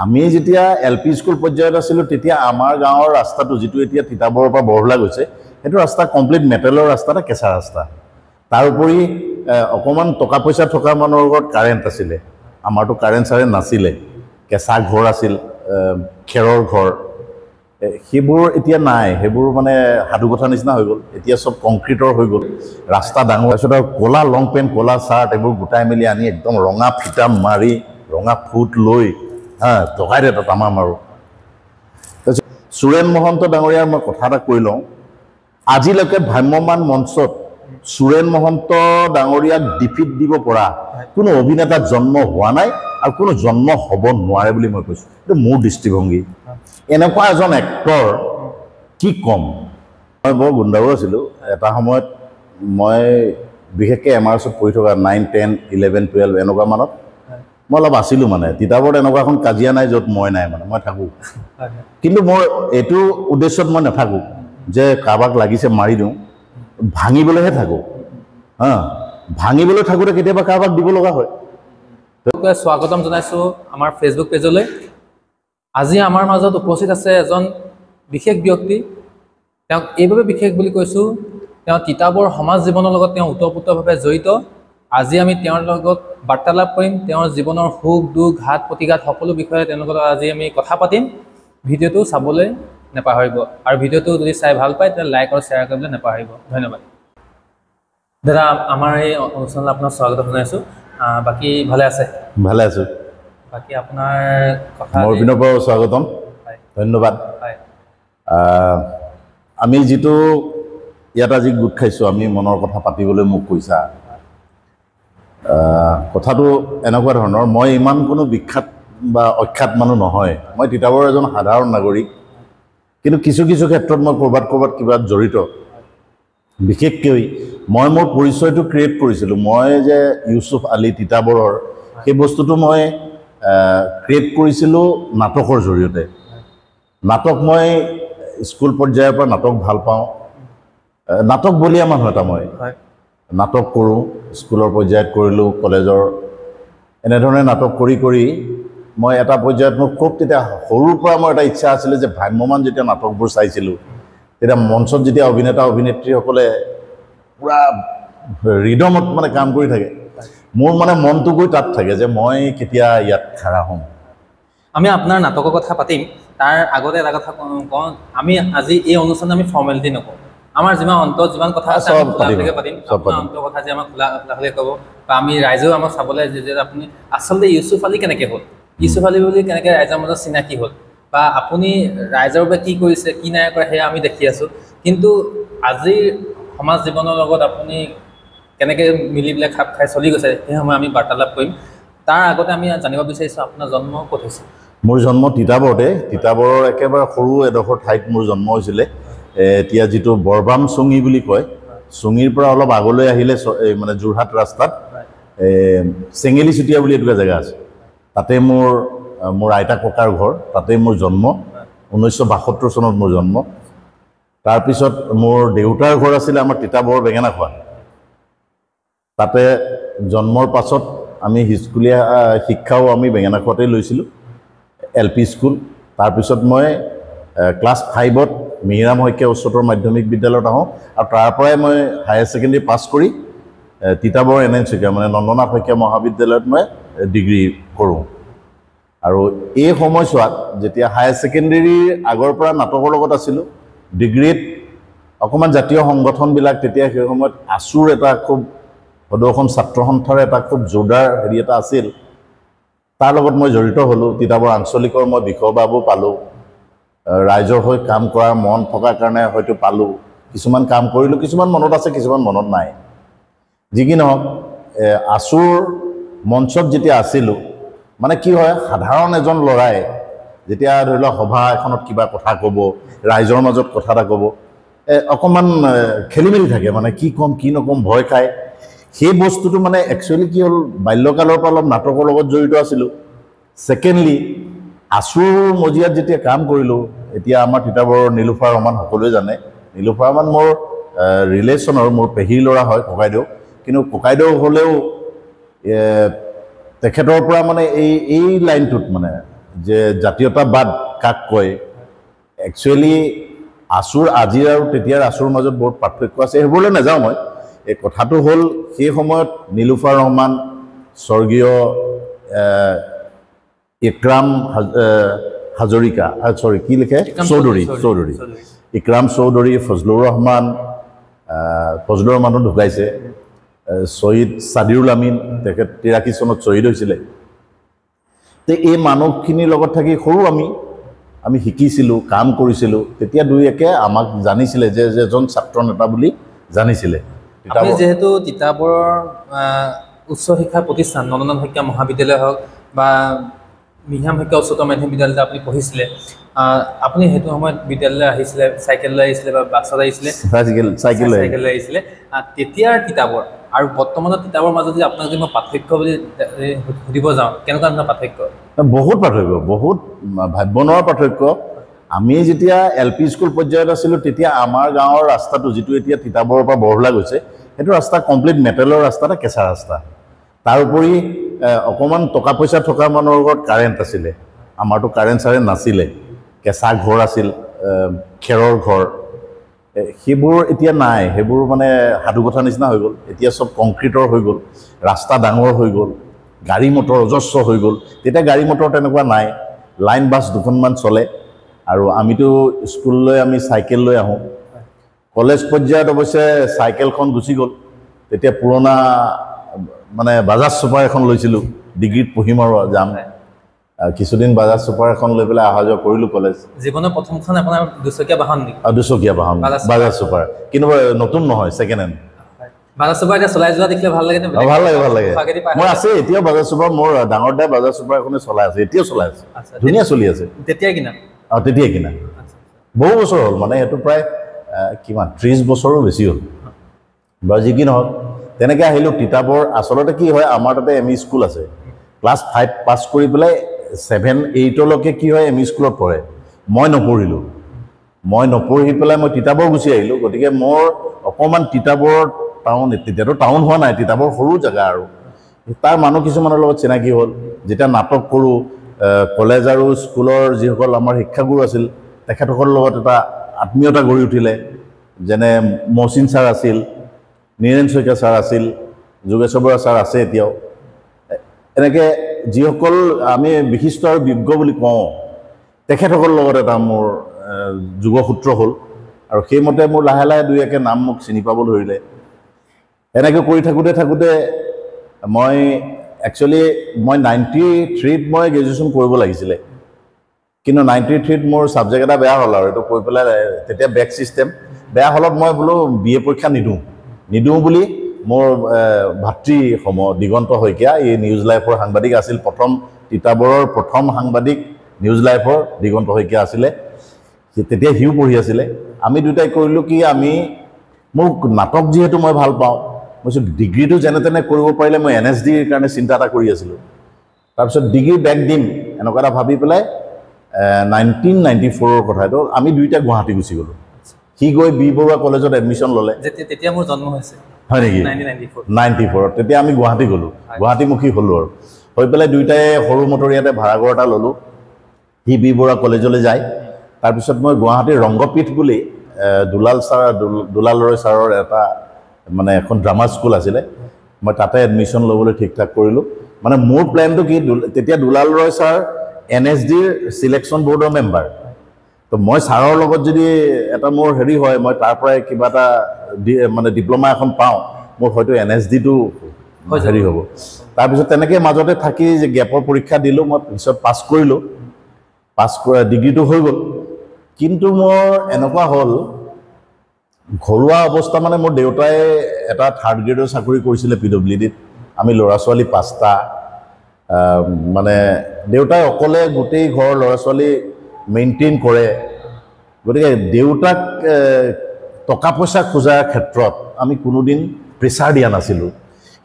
আমি যেতিয়া LP school পৰ্যায়ত আছিলোঁ তেতিয়া আমাৰ গাঁৱৰ ৰাস্তাটো যিটো এতিয়া তিতাবৰৰ পৰা বৰহলা গৈছে সেইটো ৰাস্তা কমপ্লিট মেটেলৰ ৰাস্তা এটা কেঁচা ৰাস্তা তাৰ উপৰি অকমান টকা পইচা থকা মানুহৰ ঘৰত কাৰেণ্ট আছিলে আমাৰতো কাৰেণ্ট চাৰেণ্ট নাছিলে কেঁচা ঘৰ আছিল খেৰৰ ঘৰ সেইবোৰ এতিয়া নাই সেইবোৰ মানে হাদু কথা নিচিনা হৈ গ'ল এতিয়া সব কংক্ৰিটৰ হৈ গ'ল ৰাস্তা ডাঙৰ তাৰপিছত আৰু ক'লা লং পেণ্ট ক'লা চাৰ্ট এইবোৰ গোটাই মেলি আনি একদম ৰঙা ফিটা মাৰি ৰঙা ফুট লৈ টকাই দে তামা মাৰোঁ তাৰপিছত সুৰেণ মহন্ত ডাঙৰীয়াৰ মই কথা এটা কৈ লওঁ আজিলৈকে ভ্ৰাম্যমান মঞ্চত সুৰেণ মহন্ত ডাঙৰীয়াক ডিফিট দিব পৰা কোনো অভিনেতা জন্ম হোৱা নাই আৰু কোনো জন্ম হ'ব নোৱাৰে বুলি মই কৈছোঁ এইটো মোৰ দৃষ্টিভংগী এনেকুৱা এজন এক্টৰ কি কম মই বৰ গুণ্ডাও আছিলোঁ এটা সময়ত মই বিশেষকৈ MRSত পঢ়ি থকা 9, 10, 11, 12 এনেকুৱা মানত মই অলপ আছিলোঁ মানে তিতাবৰত এনেকুৱা এখন কাজিয়া নাই য'ত মই নাই মানে মই থাকোঁ কিন্তু মই এইটো উদ্দেশ্যত মই নাথাকোঁ যে কাৰোবাক লাগিছে মাৰি দিওঁ ভাঙিবলৈহে থাকোঁ ভাঙিবলৈ থাকোঁতে কেতিয়াবা কাৰোবাক দিব লগা হয় স্বাগতম জনাইছোঁ আমাৰ ফেচবুক পেজলৈ আজি আমাৰ মাজত উপস্থিত আছে এজন বিশেষ ব্যক্তি তেওঁক এইভাবে বিশেষ বুলি কৈছোঁ তেওঁ তিতাবৰ সমাজ জীৱনৰ লগত তেওঁ ওতঃপ্ৰোতভাৱে জড়িত আজি আমি তেওঁৰ লগত বাৰ্তালাপ কৰিম তেওঁৰ জীৱনৰ সুখ দুখ ঘাত প্ৰতিঘাত সকলো বিষয়ে তেওঁৰ লগত আজি আমি কথা পাতিম ভিডিঅ'টো চাবলৈ নেপাহৰিব আৰু ভিডিঅ'টো যদি চাই ভাল পায় তেন্তে লাইক আৰু শ্বেয়াৰ কৰিবলৈ নেপাহৰিব ধন্যবাদ দাদা আমাৰ এই অনুষ্ঠানত আপোনাক স্বাগত জনাইছোঁ বাকি ভালে আছে ভালে আছোঁ বাকি আপোনাৰ কথা মোৰ পিনৰ পৰা স্বাগতম ধন্যবাদ আমি যিটো ইয়াত আজি গোট খাইছোঁ আমি মনৰ কথা পাতিবলৈ মোক কৈছা কথাটো এনেকুৱা ধৰণৰ মই ইমান কোনো বিখ্যাত বা অখ্যাত মানুহ নহয় মই তিতাবৰৰ এজন সাধাৰণ নাগৰিক কিন্তু কিছু কিছু ক্ষেত্ৰত মই ক'ৰবাত কিবা জড়িত বিশেষকৈ মই মোৰ পৰিচয়টো ক্ৰিয়েট কৰিছিলোঁ মই যে ইউছুফ আলী তিতাবৰৰ সেই বস্তুটো মই ক্ৰিয়েট কৰিছিলোঁ নাটকৰ জৰিয়তে নাটক মই স্কুল পৰ্যায়ৰ পৰা নাটক ভাল পাওঁ নাটক বলীয়া মানুহ এটা মই নাটক কৰোঁ স্কুলৰ পৰ্যায়ত কৰিলোঁ কলেজৰ এনেধৰণে নাটক কৰি মই এটা পৰ্যায়ত মোৰ খুব তেতিয়া সৰুৰ পৰা মোৰ এটা ইচ্ছা আছিলে যে ভ্ৰাম্যমান যেতিয়া নাটকবোৰ চাইছিলোঁ তেতিয়া মঞ্চত যেতিয়া অভিনেতা অভিনেত্ৰীসকলে পুৰা ৰিদমত মানে কাম কৰি থাকে মোৰ মানে মনটো গৈ তাত থাকে যে মই কেতিয়া ইয়াত খাৰা হ'ম আমি আপোনাৰ নাটকৰ কথা পাতিম তাৰ আগতে এটা কথা কওঁ আমি আজি এই অনুষ্ঠানত আমি ফৰ্মেলিটি নকওঁ আমাৰ যিমান অন্তত যিমান কথা আছে আমি খোলাখুলিকৈ পাতিম আপোনাৰ অন্তৰ কথা যে আমাক খোলাখুলিকৈ ক'ব বা আমি ৰাইজেও আমাক চাবলৈ যে আপুনি আচলতে ইউছুফ আলী কেনেকৈ হ'ল ইউছুফ আলী বুলি কেনেকৈ ৰাইজৰ মাজত চিনাকি হ'ল বা আপুনি ৰাইজৰ বাবে কি কৰিছে কি নাই কৰে সেয়া আমি দেখি আছোঁ কিন্তু আজিৰ সমাজ জীৱনৰ লগত আপুনি কেনেকৈ মিলি পেলাই খাপ খাই চলি গৈছে সেই সময় আমি বাৰ্তালাপ কৰিম তাৰ আগতে আমি জানিব বিচাৰিছোঁ আপোনাৰ জন্ম ক'ত হৈছে মোৰ জন্ম তিতাবৰতে তিতাবৰৰ একেবাৰে সৰু এডোখৰ ঠাইত মোৰ জন্ম হৈছিলে এতিয়া যিটো বৰবাম চুঙি বুলি কয় চুঙিৰ পৰা অলপ আগলৈ আহিলে মানে যোৰহাট ৰাস্তাত চেঙেলী চুতীয়া বুলি এটুকুৰা জেগা আছে তাতে মোৰ আইতা ককাৰ ঘৰ তাতে মোৰ জন্ম 1972 চনত মোৰ জন্ম তাৰপিছত মোৰ দেউতাৰ ঘৰ আছিলে আমাৰ তিতাবৰ বেঙেনাখোৱা তাতে জন্মৰ পাছত আমি স্কুলীয়া শিক্ষাও আমি বেঙেনাখোৱাতেই লৈছিলোঁ LP স্কুল তাৰপিছত মই ক্লাছ 5ত মিহিৰাম শইকীয়া উচ্চতৰ মাধ্যমিক বিদ্যালয়ত আহোঁ আৰু তাৰ পৰাই মই হায়াৰ ছেকেণ্ডেৰী পাছ কৰি তিতাবৰ NN শইকীয়া মানে নন্দনাথ শইকীয়া মহাবিদ্যালয়ত মই ডিগ্ৰী কৰোঁ আৰু এই সময়ছোৱাত যেতিয়া হায়াৰ ছেকেণ্ডেৰীৰ আগৰ পৰা নাটকৰ লগত আছিলোঁ ডিগ্ৰীত অকণমান জাতীয় সংগঠনবিলাক তেতিয়া সেই সময়ত আছুৰ এটা খুব সদৌখন ছাত্ৰ সন্থাৰ এটা খুব জোৰদাৰ হেৰি এটা আছিল তাৰ লগত মই জড়িত হ'লোঁ তিতাবৰ আঞ্চলিকৰ মই বিষয়বাবো পালোঁ ৰাইজৰ হৈ কাম কৰাৰ মন থকাৰ কাৰণে হয়তো পালোঁ কিছুমান কাম কৰিলোঁ কিছুমান মনত আছে কিছুমান মনত নাই যি কি নহওক আছুৰ মঞ্চত যেতিয়া আছিলোঁ মানে কি হয় সাধাৰণ এজন ল'ৰাই যেতিয়া ধৰি লওক সভা এখনত কিবা কথা ক'ব ৰাইজৰ মাজত কথা এটা ক'ব অকণমান খেলি মেলি থাকে মানে কি ক'ম কি নক'ম ভয় খায় সেই বস্তুটো মানে একচুৱেলি কি হ'ল বাল্যকালৰ পৰা অলপ নাটকৰ লগত জড়িত আছিলোঁ ছেকেণ্ডলি আছুৰ মজিয়াত যেতিয়া কাম কৰিলোঁ এতিয়া আমাৰ তিতাবৰৰ নীলোফাৰ ৰহমান সকলোৱে জানে নীলোফাৰ ৰহমান মোৰ ৰিলেশ্যনৰ মোৰ পেহীৰ ল'ৰা হয় ককাইদেউ কিন্তু ককাইদেউ হ'লেও তেখেতৰ পৰা মানে এই লাইনটোত মানে যে জাতীয়তাবাদ কাক কয় একচুৱেলি আছুৰ আজিৰ আৰু তেতিয়াৰ আছুৰ মাজত বহুত পাৰ্থক্য আছে সেইবোৰলৈ নাযাওঁ মই এই কথাটো হ'ল সেই সময়ত নীলুফাৰ ৰহমান স্বৰ্গীয় ইক্ৰাম হাজৰিকা সৰি কি লিখে চৌধুৰী ইক্ৰাম চৌধুৰী ফজলুৰ ৰহমানো ঢুকাইছে শ্বহীদ ছাদিৰুল আমিন তেখেত 83 চনত শ্বহীদ হৈছিলে তে এই মানুহখিনিৰ লগত থাকি সৰু আমি শিকিছিলোঁ কাম কৰিছিলোঁ তেতিয়া দুই একে আমাক জানিছিলে যে এজন ছাত্ৰ নেতা বুলি জানিছিলে আপুনি যেহেতু তিতাবৰৰ উচ্চ শিক্ষা প্ৰতিষ্ঠান নন্দন শইকীয়া মহাবিদ্যালয় হওক বা মিহাম শইকীয়া উচ্চতৰ মাধ্যমিক বিদ্যালয়ত আপুনি পঢ়িছিলে আপুনি সেইটো সময়ত বিদ্যালয়লৈ আহিছিলে চাইকেল লৈ আহিছিলে বা বাছত আহিছিলে চাইকেল লৈ আহিছিলে তেতিয়াৰ তিতাবৰ আৰু বৰ্তমানৰ তিতাবৰ মাজত যদি আপোনাক যদি মই পাৰ্থক্য বুলি সুধিব যাওঁ কেনেকুৱা ধৰণৰ পাৰ্থক্য বহুত পাৰ্থক্য বহুত ভাবিব নোৱাৰা পাৰ্থক্য আমি যেতিয়া LP স্কুল পৰ্যায়ত আছিলোঁ তেতিয়া আমাৰ গাঁৱৰ ৰাস্তাটো যিটো এতিয়া তিতাবৰৰ পৰা বৰহলা গৈছে সেইটো ৰাস্তা কমপ্লিট মেটেলৰ ৰাস্তা এটা কেঁচা ৰাস্তা তাৰ উপৰি অকণমান টকা পইচা থকা মানুহৰ ঘৰত কাৰেণ্ট আছিলে আমাৰতো কাৰেণ্ট নাছিলে কেঁচা ঘৰ আছিল খেৰৰ ঘৰ সেইবোৰ এতিয়া নাই সেইবোৰ মানে সাধু কথা নিচিনা হৈ গ'ল এতিয়া চব কংক্ৰিটৰ হৈ গ'ল ৰাস্তা ডাঙৰ হৈ গ'ল গাড়ী মটৰ অজস্ৰ হৈ গ'ল তেতিয়া গাড়ী মটৰ তেনেকুৱা নাই লাইন বাছ দুখনমান চলে আৰু আমিতো স্কুললৈ আমি চাইকেল লৈ আহোঁ কলেজ পৰ্যায়ত অৱশ্যে চাইকেলখন গুচি গ'ল তেতিয়া পুৰণা মানে বাজাজ ছুপাৰ এখন লৈছিলোঁ ডিগ্ৰীত পঢ়িম আৰু যাম কিছুদিন বাজাজ ছুপাৰ এখন লৈ পেলাই অহা যোৱা কৰিলোঁ কলেজ জীৱনৰ প্ৰথমখন আপোনাৰ দুচকীয়া বাহন নেকি দুচকীয়া বাহন বাজাজ ছুপাৰ কিন্তু নতুন নহয় ছেকেণ্ড হেণ্ড বাজাজ ছুপাৰ এতিয়া চলাই যোৱা দেখিলে ভাল লাগে নে ভাল লাগে মই আছে এতিয়াও বাজাজ ছুপাৰ মোৰ ডাঙৰ দাই বাজাজ ছুপাৰ এখনে চলাই আছে এতিয়াও চলাই আছে ধুনীয়া চলি আছে তেতিয়াই কিনা বহু বছৰ হ'ল মানে সেইটো প্ৰায় কিমান 30 বছৰো বেছি হ'ল বা যি কি নহওক তেনেকৈ আহিলোঁ তিতাবৰ আচলতে কি হয় আমাৰ তাতে ME স্কুল আছে ক্লাছ 5 পাছ কৰি পেলাই 7, 8লৈকে কি হয় ME স্কুলত পঢ়ে মই নপঢ়িলোঁ মই নপঢ়ি পেলাই মই তিতাবৰ গুচি আহিলোঁ গতিকে মোৰ অকণমান তিতাবৰ টাউন তেতিয়াতো টাউন হোৱা নাই তিতাবৰ সৰু জেগা আৰু তাৰ মানুহ কিছুমানৰ লগত চিনাকি হ'ল যেতিয়া নাটক কৰোঁ কলেজ আৰু স্কুলৰ যিসকল আমাৰ শিক্ষাগুৰু আছিল তেখেতসকলৰ লগত এটা আত্মীয়তা গঢ়ি উঠিলে যেনে মহচিন ছাৰ আছিল নীৰেণ শইকীয়া ছাৰ আছিল যোগেশ্বৰ বৰা ছাৰ আছে এতিয়াও এনেকৈ যিসকল আমি বিশিষ্ট আৰু বিজ্ঞ বুলি কওঁ তেখেতসকলৰ লগত এটা মোৰ যোগসূত্ৰ হ'ল আৰু সেইমতে মোৰ লাহে লাহে দুই একে নাম মোক চিনি পাব ধৰিলে এনেকৈ কৰি থাকোঁতে মই একচুৱেলি মই 93ত মই গ্ৰেজুৱেশ্যন কৰিব লাগিছিলে কিন্তু 93ত মোৰ ছাবজেক্ট এটা বেয়া হ'ল আৰু এইটো কৈ পেলাই তেতিয়া বেক ছিষ্টেম বেয়া হ'লত মই বোলো BA পৰীক্ষা নিদিওঁ বুলি মোৰ ভাতৃ দিগন্ত শইকীয়া এই নিউজ লাইফৰ সাংবাদিক আছিল প্ৰথম তিতাবৰৰ প্ৰথম সাংবাদিক নিউজ লাইফৰ দিগন্ত শইকীয়া আছিলে তেতিয়া সিও পঢ়ি আছিলে আমি দুটাই কৰিলোঁ কি মোৰ নাটক যিহেতু মই ভাল পাওঁ মই ডিগ্ৰীটো যেনে তেনে কৰিব পাৰিলে মই NSDৰ কাৰণে চিন্তা এটা কৰি আছিলোঁ তাৰপিছত ডিগ্ৰী বেক দিম এনেকুৱা এটা ভাবি পেলাই 1994ৰ কথাটো আমি দুইটা গুৱাহাটী গুচি গ'লোঁ সি গৈ বি বৰুৱা কলেজত এডমিশ্যন ল'লে তেতিয়া মোৰ জন্ম হৈছে হয় নেকি 94ত তেতিয়া আমি গুৱাহাটী গ'লোঁ গুৱাহাটীমুখী হ'লোঁ আৰু হৈ পেলাই দুইটাই সৰু মটৰীয়াতে ভাড়াঘৰ এটা ল'লোঁ সি বি বৰুৱা কলেজলৈ যায় তাৰপিছত মই গুৱাহাটীৰ ৰংগপীঠ বুলি দুলাল ৰয় ছাৰৰ এটা মানে এখন ড্ৰামা স্কুল আছিলে মই তাতে এডমিশ্যন ল'বলৈ ঠিক ঠাক কৰিলোঁ মানে মোৰ প্লেনটো কি তেতিয়া দুলাল ৰয় ছাৰ NSDৰ চিলেকশ্যন বৰ্ডৰ মেম্বাৰ তো মই ছাৰৰ লগত যদি এটা মোৰ হেৰি হয় মই তাৰ পৰাই কিবা এটা মানে ডিপ্ল'মা এখন পাওঁ মোৰ হয়তো NSDটো হেৰি হ'ব তাৰপিছত তেনেকৈ মাজতে থাকি যে গেপৰ পৰীক্ষা দিলোঁ মই পিছত পাছ কৰিলোঁ ডিগ্ৰীটো হৈ গ'ল কিন্তু মোৰ এনেকুৱা হ'ল ঘৰুৱা অৱস্থা মানে মোৰ দেউতাই এটা 3rd গ্ৰেডৰ চাকৰি কৰিছিলে PWDত আমি ল'ৰা ছোৱালী 5টা মানে দেউতাই অকলে গোটেই ঘৰৰ ল'ৰা ছোৱালী মেইনটেইন কৰে গতিকে দেউতাক টকা পইচা খোজাৰ ক্ষেত্ৰত আমি কোনোদিন প্ৰেছাৰ দিয়া নাছিলোঁ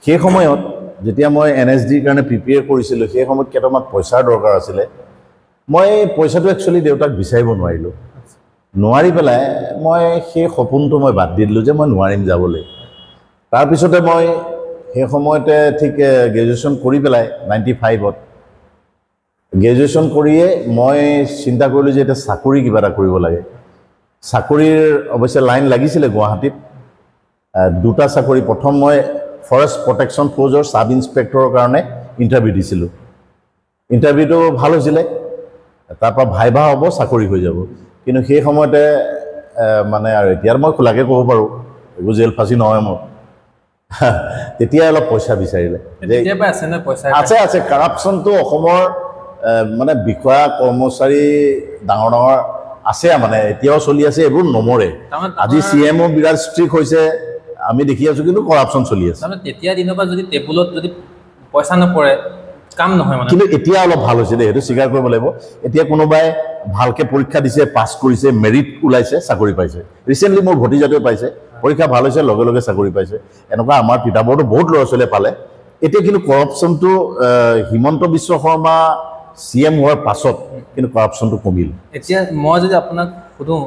সেই সময়ত যেতিয়া মই NSDৰ কাৰণে প্ৰিপেয়াৰ কৰিছিলোঁ সেই সময়ত কেইটামান পইচাৰ দৰকাৰ আছিলে মই পইচাটো একচুৱেলি দেউতাক বিচাৰিব নোৱাৰি পেলাই মই সেই সপোনটো মই বাদ দি দিলোঁ যে মই নোৱাৰিম যাবলৈ তাৰপিছতে মই সেই সময়তে ঠিক গ্ৰেজুৱেশ্যন কৰি পেলাই 95ত গ্ৰেজুৱেশ্যন কৰিয়ে মই চিন্তা কৰিলোঁ যে এতিয়া চাকৰি কিবা এটা কৰিব লাগে চাকৰিৰ অৱশ্যে লাইন লাগিছিলে গুৱাহাটীত দুটা চাকৰি প্ৰথম মই ফৰেষ্ট প্ৰটেকশ্যন ফ'ৰ্চৰ ছাব ইনস্পেক্টৰৰ কাৰণে ইণ্টাৰভিউ দিছিলোঁ ইণ্টাৰভিউটো ভাল হৈছিলে তাৰপৰা ভাইভা হ'ব চাকৰি হৈ যাব কিন্তু সেই সময়তে মানে আৰু এতিয়া মই খোলাকৈ ক'ব পাৰোঁ একো জেল ফাঁচি নহয় মোৰ তেতিয়া অলপ পইচা বিচাৰিলে আছে আছে কাৰাপশ্যনটো অসমৰ মানে বিষয়া কৰ্মচাৰী ডাঙৰ ডাঙৰ আছে মানে এতিয়াও চলি আছে এইবোৰ নমৰে আজি CMO বিৰাট ষ্ট্ৰিক্ট হৈছে আমি দেখি আছোঁ কিন্তু কৰাপশ্যন চলি আছে তেতিয়া দিনৰ পৰা যদি টেবুলত যদি পইচা নপৰে কাম নহয় মানে কিন্তু এতিয়া অলপ ভাল হৈছে দেই সেইটো স্বীকাৰ কৰিব লাগিব এতিয়া কোনোবাই ভালকৈ পৰীক্ষা দিছে পাছ কৰিছে মেৰিট ওলাইছে চাকৰি পাইছে ৰিচেণ্টলি মোৰ ভতিজাটোৱে পাইছে পৰীক্ষা ভাল হৈছে লগে লগে চাকৰি পাইছে এনেকুৱা আমাৰ তিতাবৰতো বহুত ল'ৰা ছোৱালীয়ে পালে এতিয়া কিন্তু কৰাপশ্যনটো হিমন্ত বিশ্ব শৰ্মা CM হোৱাৰ পাছত কিন্তু কৰাপশ্যনটো কমিল এতিয়া মই যদি আপোনাক সুধোঁ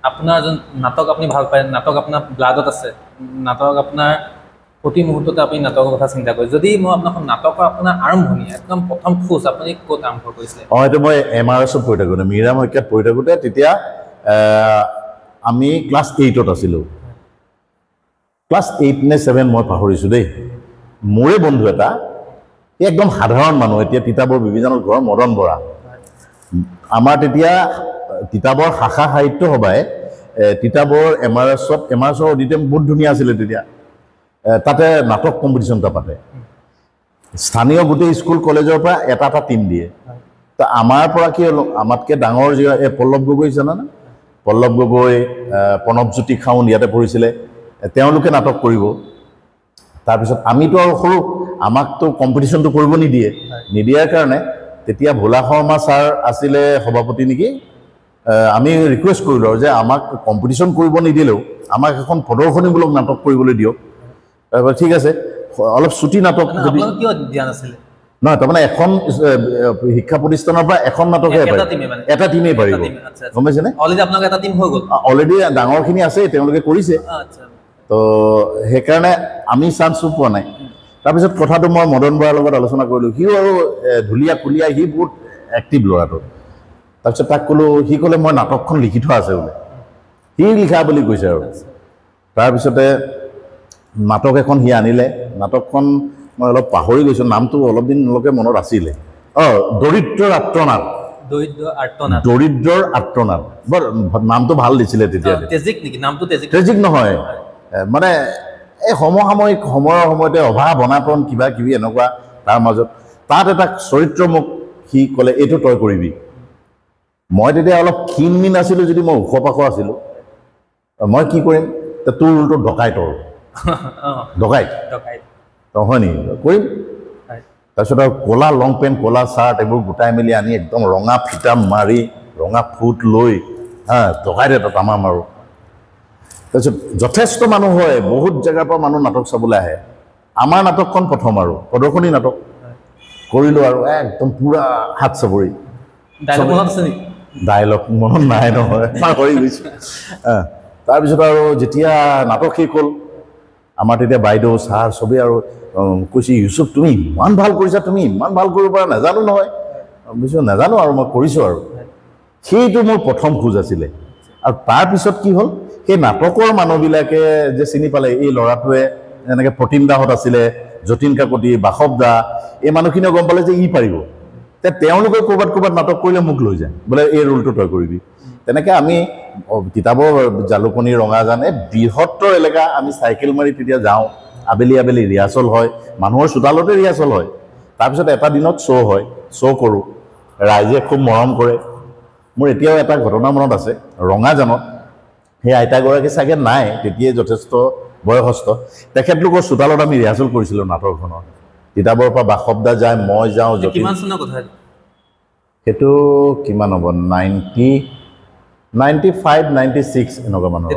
আপোনাৰ যোন নাটক আপুনি ভাল পায় নাটক আপোনাৰ ব্লাডত আছে নাটক আপোনাৰ প্ৰতি মুহূৰ্ততে আপুনি নাটকৰ কথা চিন্তা কৰে যদি মই আপোনাক নাটকৰ আপোনাৰ আৰম্ভণি একদম প্ৰথম খোজ আপুনি ক'ত আৰম্ভ কৰিছিলে এইটো মই MRSত পঢ়ি থাকোঁতে মীৰা শইকীয়াত পঢ়ি থাকোঁতে তেতিয়া আমি ক্লাছ 8ত আছিলোঁ ক্লাছ 8 নে 7 মই পাহৰিছোঁ দেই মোৰে বন্ধু এটা সি একদম সাধাৰণ মানুহ এতিয়া তিতাবৰ বিবিজনৰ ঘৰ মদন বৰা আমাৰ তেতিয়া তিতাবৰ শাখা সাহিত্য সভাই তিতাবৰ MRSৰ অডিটৰিয়াম বহুত ধুনীয়া আছিলে তেতিয়া তাতে নাটক কম্পিটিশ্যন এটা পাতে স্থানীয় গোটেই স্কুল কলেজৰ পৰা এটা এটা টিম দিয়ে তো আমাৰ পৰা কি আমাতকৈ ডাঙৰ যি পল্লৱ গগৈ জানানে পল্লৱ গগৈ প্ৰণৱজ্যোতি খাউণ্ড ইয়াতে পঢ়িছিলে তেওঁলোকে নাটক কৰিব তাৰপিছত আমিতো আৰু সৰু আমাকতো কম্পিটিশ্যনটো কৰিব নিদিয়াৰ কাৰণে তেতিয়া ভোলা শৰ্মা ছাৰ আছিলে সভাপতি নেকি আমি ৰিকুৱেষ্ট কৰিলোঁ আৰু যে আমাক কম্পিটিশ্যন কৰিব নিদিলেও আমাক এখন প্ৰদৰ্শনীমূলক নাটক কৰিবলৈ দিয়ক ঠিক আছে অলপ ছুটি নাটক নহয় তাৰমানে এখন শিক্ষা প্ৰতিষ্ঠানৰ পৰা এখন নাটকহে এটা টিমেই পাৰিব গম পাইছেনে অলৰেডি ডাঙৰখিনি আছে তেওঁলোকে কৰিছে তো সেইকাৰণে আমি চান্সটো পোৱা নাই তাৰপিছত কথাটো মই মদন বৰাৰ লগত আলোচনা কৰিলোঁ সিও আৰু ঢুলীয়া কুলীয়া সি বহুত এক্টিভ ল'ৰাটো তাৰপিছত তাক ক'লোঁ সি ক'লে মই নাটকখন লিখি থোৱা আছে বোলে সি লিখা বুলি কৈছে আৰু তাৰপিছতে নাটক এখন সি আনিলে নাটকখন মই অলপ পাহৰি গৈছোঁ নামটো অলপ দিনলৈকে মনত আছিলে দৰিদ্ৰৰ আৰ্তনাদ বৰ নামটো ভাল দিছিলে তেতিয়া ট্ৰেজিক নহয় মানে এই সমসাময়িক সময়ৰ সময়তে অভাৱ অনাটন কিবা কিবি এনেকুৱা তাৰ মাজত তাত এটা চৰিত্ৰ মোক সি ক'লে এইটো তই কৰিবি মই তেতিয়া অলপ ক্ষীণ আছিলোঁ যদি মই ওখ পাখ আছিলোঁ মই কি কৰিম তোৰ ৰোলটো ডকাইতৰ ডকাইত হয় নেকি কৰিম তাৰপিছত আৰু ক'লা লং পেণ্ট ক'লা চাৰ্ট এইবোৰ গোটাই মেলি আনি একদম ৰঙা ফিটা মাৰি ৰঙা ফুট লৈ ডকাইত এটা তামা মাৰোঁ তাৰপিছত যথেষ্ট মানুহ হয় বহুত জেগাৰ পৰা মানুহ নাটক চাবলৈ আহে আমাৰ নাটকখন প্ৰথম আৰু প্ৰদৰ্শনী নাটক কৰিলোঁ আৰু একদম পূৰা হাত চাপৰি ডাইলগ মনত নাই নহয় পাহৰি গৈছোঁ তাৰপিছত আৰু যেতিয়া নাটক শেষ হ'ল আমাৰ তেতিয়া বাইদেউ ছাৰ চবেই আৰু কৈছে ইউচুফ তুমি ইমান ভাল কৰিছা তুমি ইমান ভাল কৰিব পৰা নাজানো নহয় বুজিছোঁ নাজানো আৰু মই কৰিছোঁ আৰু সেইটো মোৰ প্ৰথম খোজ আছিলে আৰু তাৰপিছত কি হ'ল সেই নাটকৰ মানুহবিলাকে যে চিনি পালে এই ল'ৰাটোৱে এনেকৈ প্ৰতিম দাহঁত আছিলে যতীন কাকতি বাসৱ দা এই মানুহখিনিয়ে গম পালে যে ই পাৰিব তেওঁলোকে ক'ৰবাত নাটক কৰিলে মোক লৈ যায় বোলে এই ৰোলটো তই কৰিবি তেনেকৈ আমি তিতাবৰ জালুকনী ৰঙাজান এই বৃহত্তৰ এলেকা আমি চাইকেল মাৰি তেতিয়া যাওঁ আবেলি ৰিহাৰ্চল হয় মানুহৰ চোতালতে ৰিহাৰ্চল হয় তাৰপিছত এটা দিনত শ্ব' হয় শ্ব' কৰোঁ ৰাইজে খুব মৰম কৰে মোৰ এতিয়াও এটা ঘটনা মনত আছে ৰঙাজানত সেই আইতাগৰাকী চাগে নাই তেতিয়াই যথেষ্ট বয়সস্থ তেখেতলোকৰ চোতালত আমি ৰিহাৰ্চল কৰিছিলোঁ নাটকখনৰ তিতাবৰৰ পৰা বাসৱ দা যায় মই যাওঁ সেইটো কিমান হ'ব 95 96 এনেকুৱা মানুহ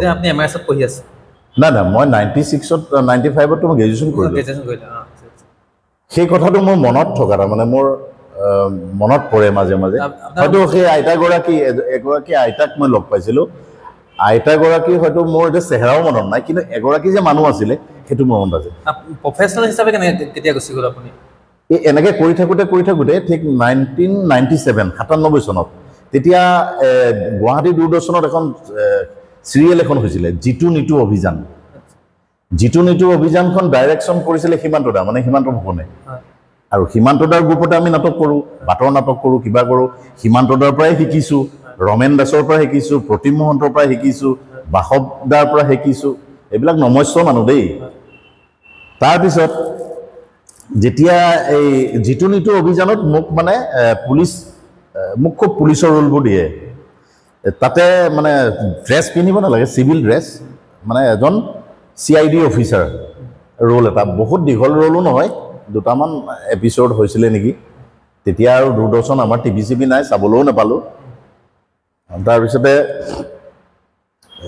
নাই মই 96ত 95ত মই গ্ৰেজুৱেশ্যন কৰিলোঁ সেই কথাটো মোৰ মনত থকা তাৰমানে মোৰ মনত পৰে মাজে মাজে হয়তো সেই এগৰাকী আইতাক মই লগ পাইছিলোঁ আইতাগৰাকী হয়তো মোৰ এতিয়া চেহেৰাও মনত নাই কিন্তু এগৰাকী যে মানুহ আছিলে সেইটো মোৰ মনত আছে প্ৰফেচনেল হিচাপে কেতিয়া গুচি গ'ল আপুনি এই এনেকৈ কৰি থাকোঁতে ঠিক 1997 চনত তেতিয়া গুৱাহাটী দূৰদৰ্শনত এখন চিৰিয়েল এখন হৈছিলে জিতু নিতু অভিযান। জিতু নিতু অভিযানখন ডাইৰেকশ্যন কৰিছিলে সীমান্ত দা, মানে সীমান্ত ফুকনে। আৰু সীমান্ত দাৰ গ্ৰুপতে আমি নাটক কৰোঁ, বাটৰ নাটক কৰোঁ, কিবা কৰোঁ। সীমান্ত দাৰ পৰাই শিকিছোঁ, ৰমেন দাসৰ পৰা শিকিছোঁ, প্ৰতিম মহন্তৰ পৰা শিকিছোঁ, বাসৱ দাৰ পৰা শিকিছোঁ। এইবিলাক নমস্য মানুহ দেই। তাৰপিছত যেতিয়া এই জিতু নিতু অভিযানত মোক মানে মোক খুব পুলিচৰ ৰোলবোৰ দিয়ে। তাতে মানে ড্ৰেছ পিন্ধিব নালাগে, চিভিল ড্ৰেছ, মানে এজন CID অফিচাৰ ৰোল এটা। বহুত দীঘল ৰোলো নহয়, 2টামান এপিছ'ড হৈছিলে নেকি। তেতিয়া আৰু দূৰদৰ্শন আমাৰ TV নাই, চাবলৈও নাপালোঁ। তাৰপিছতে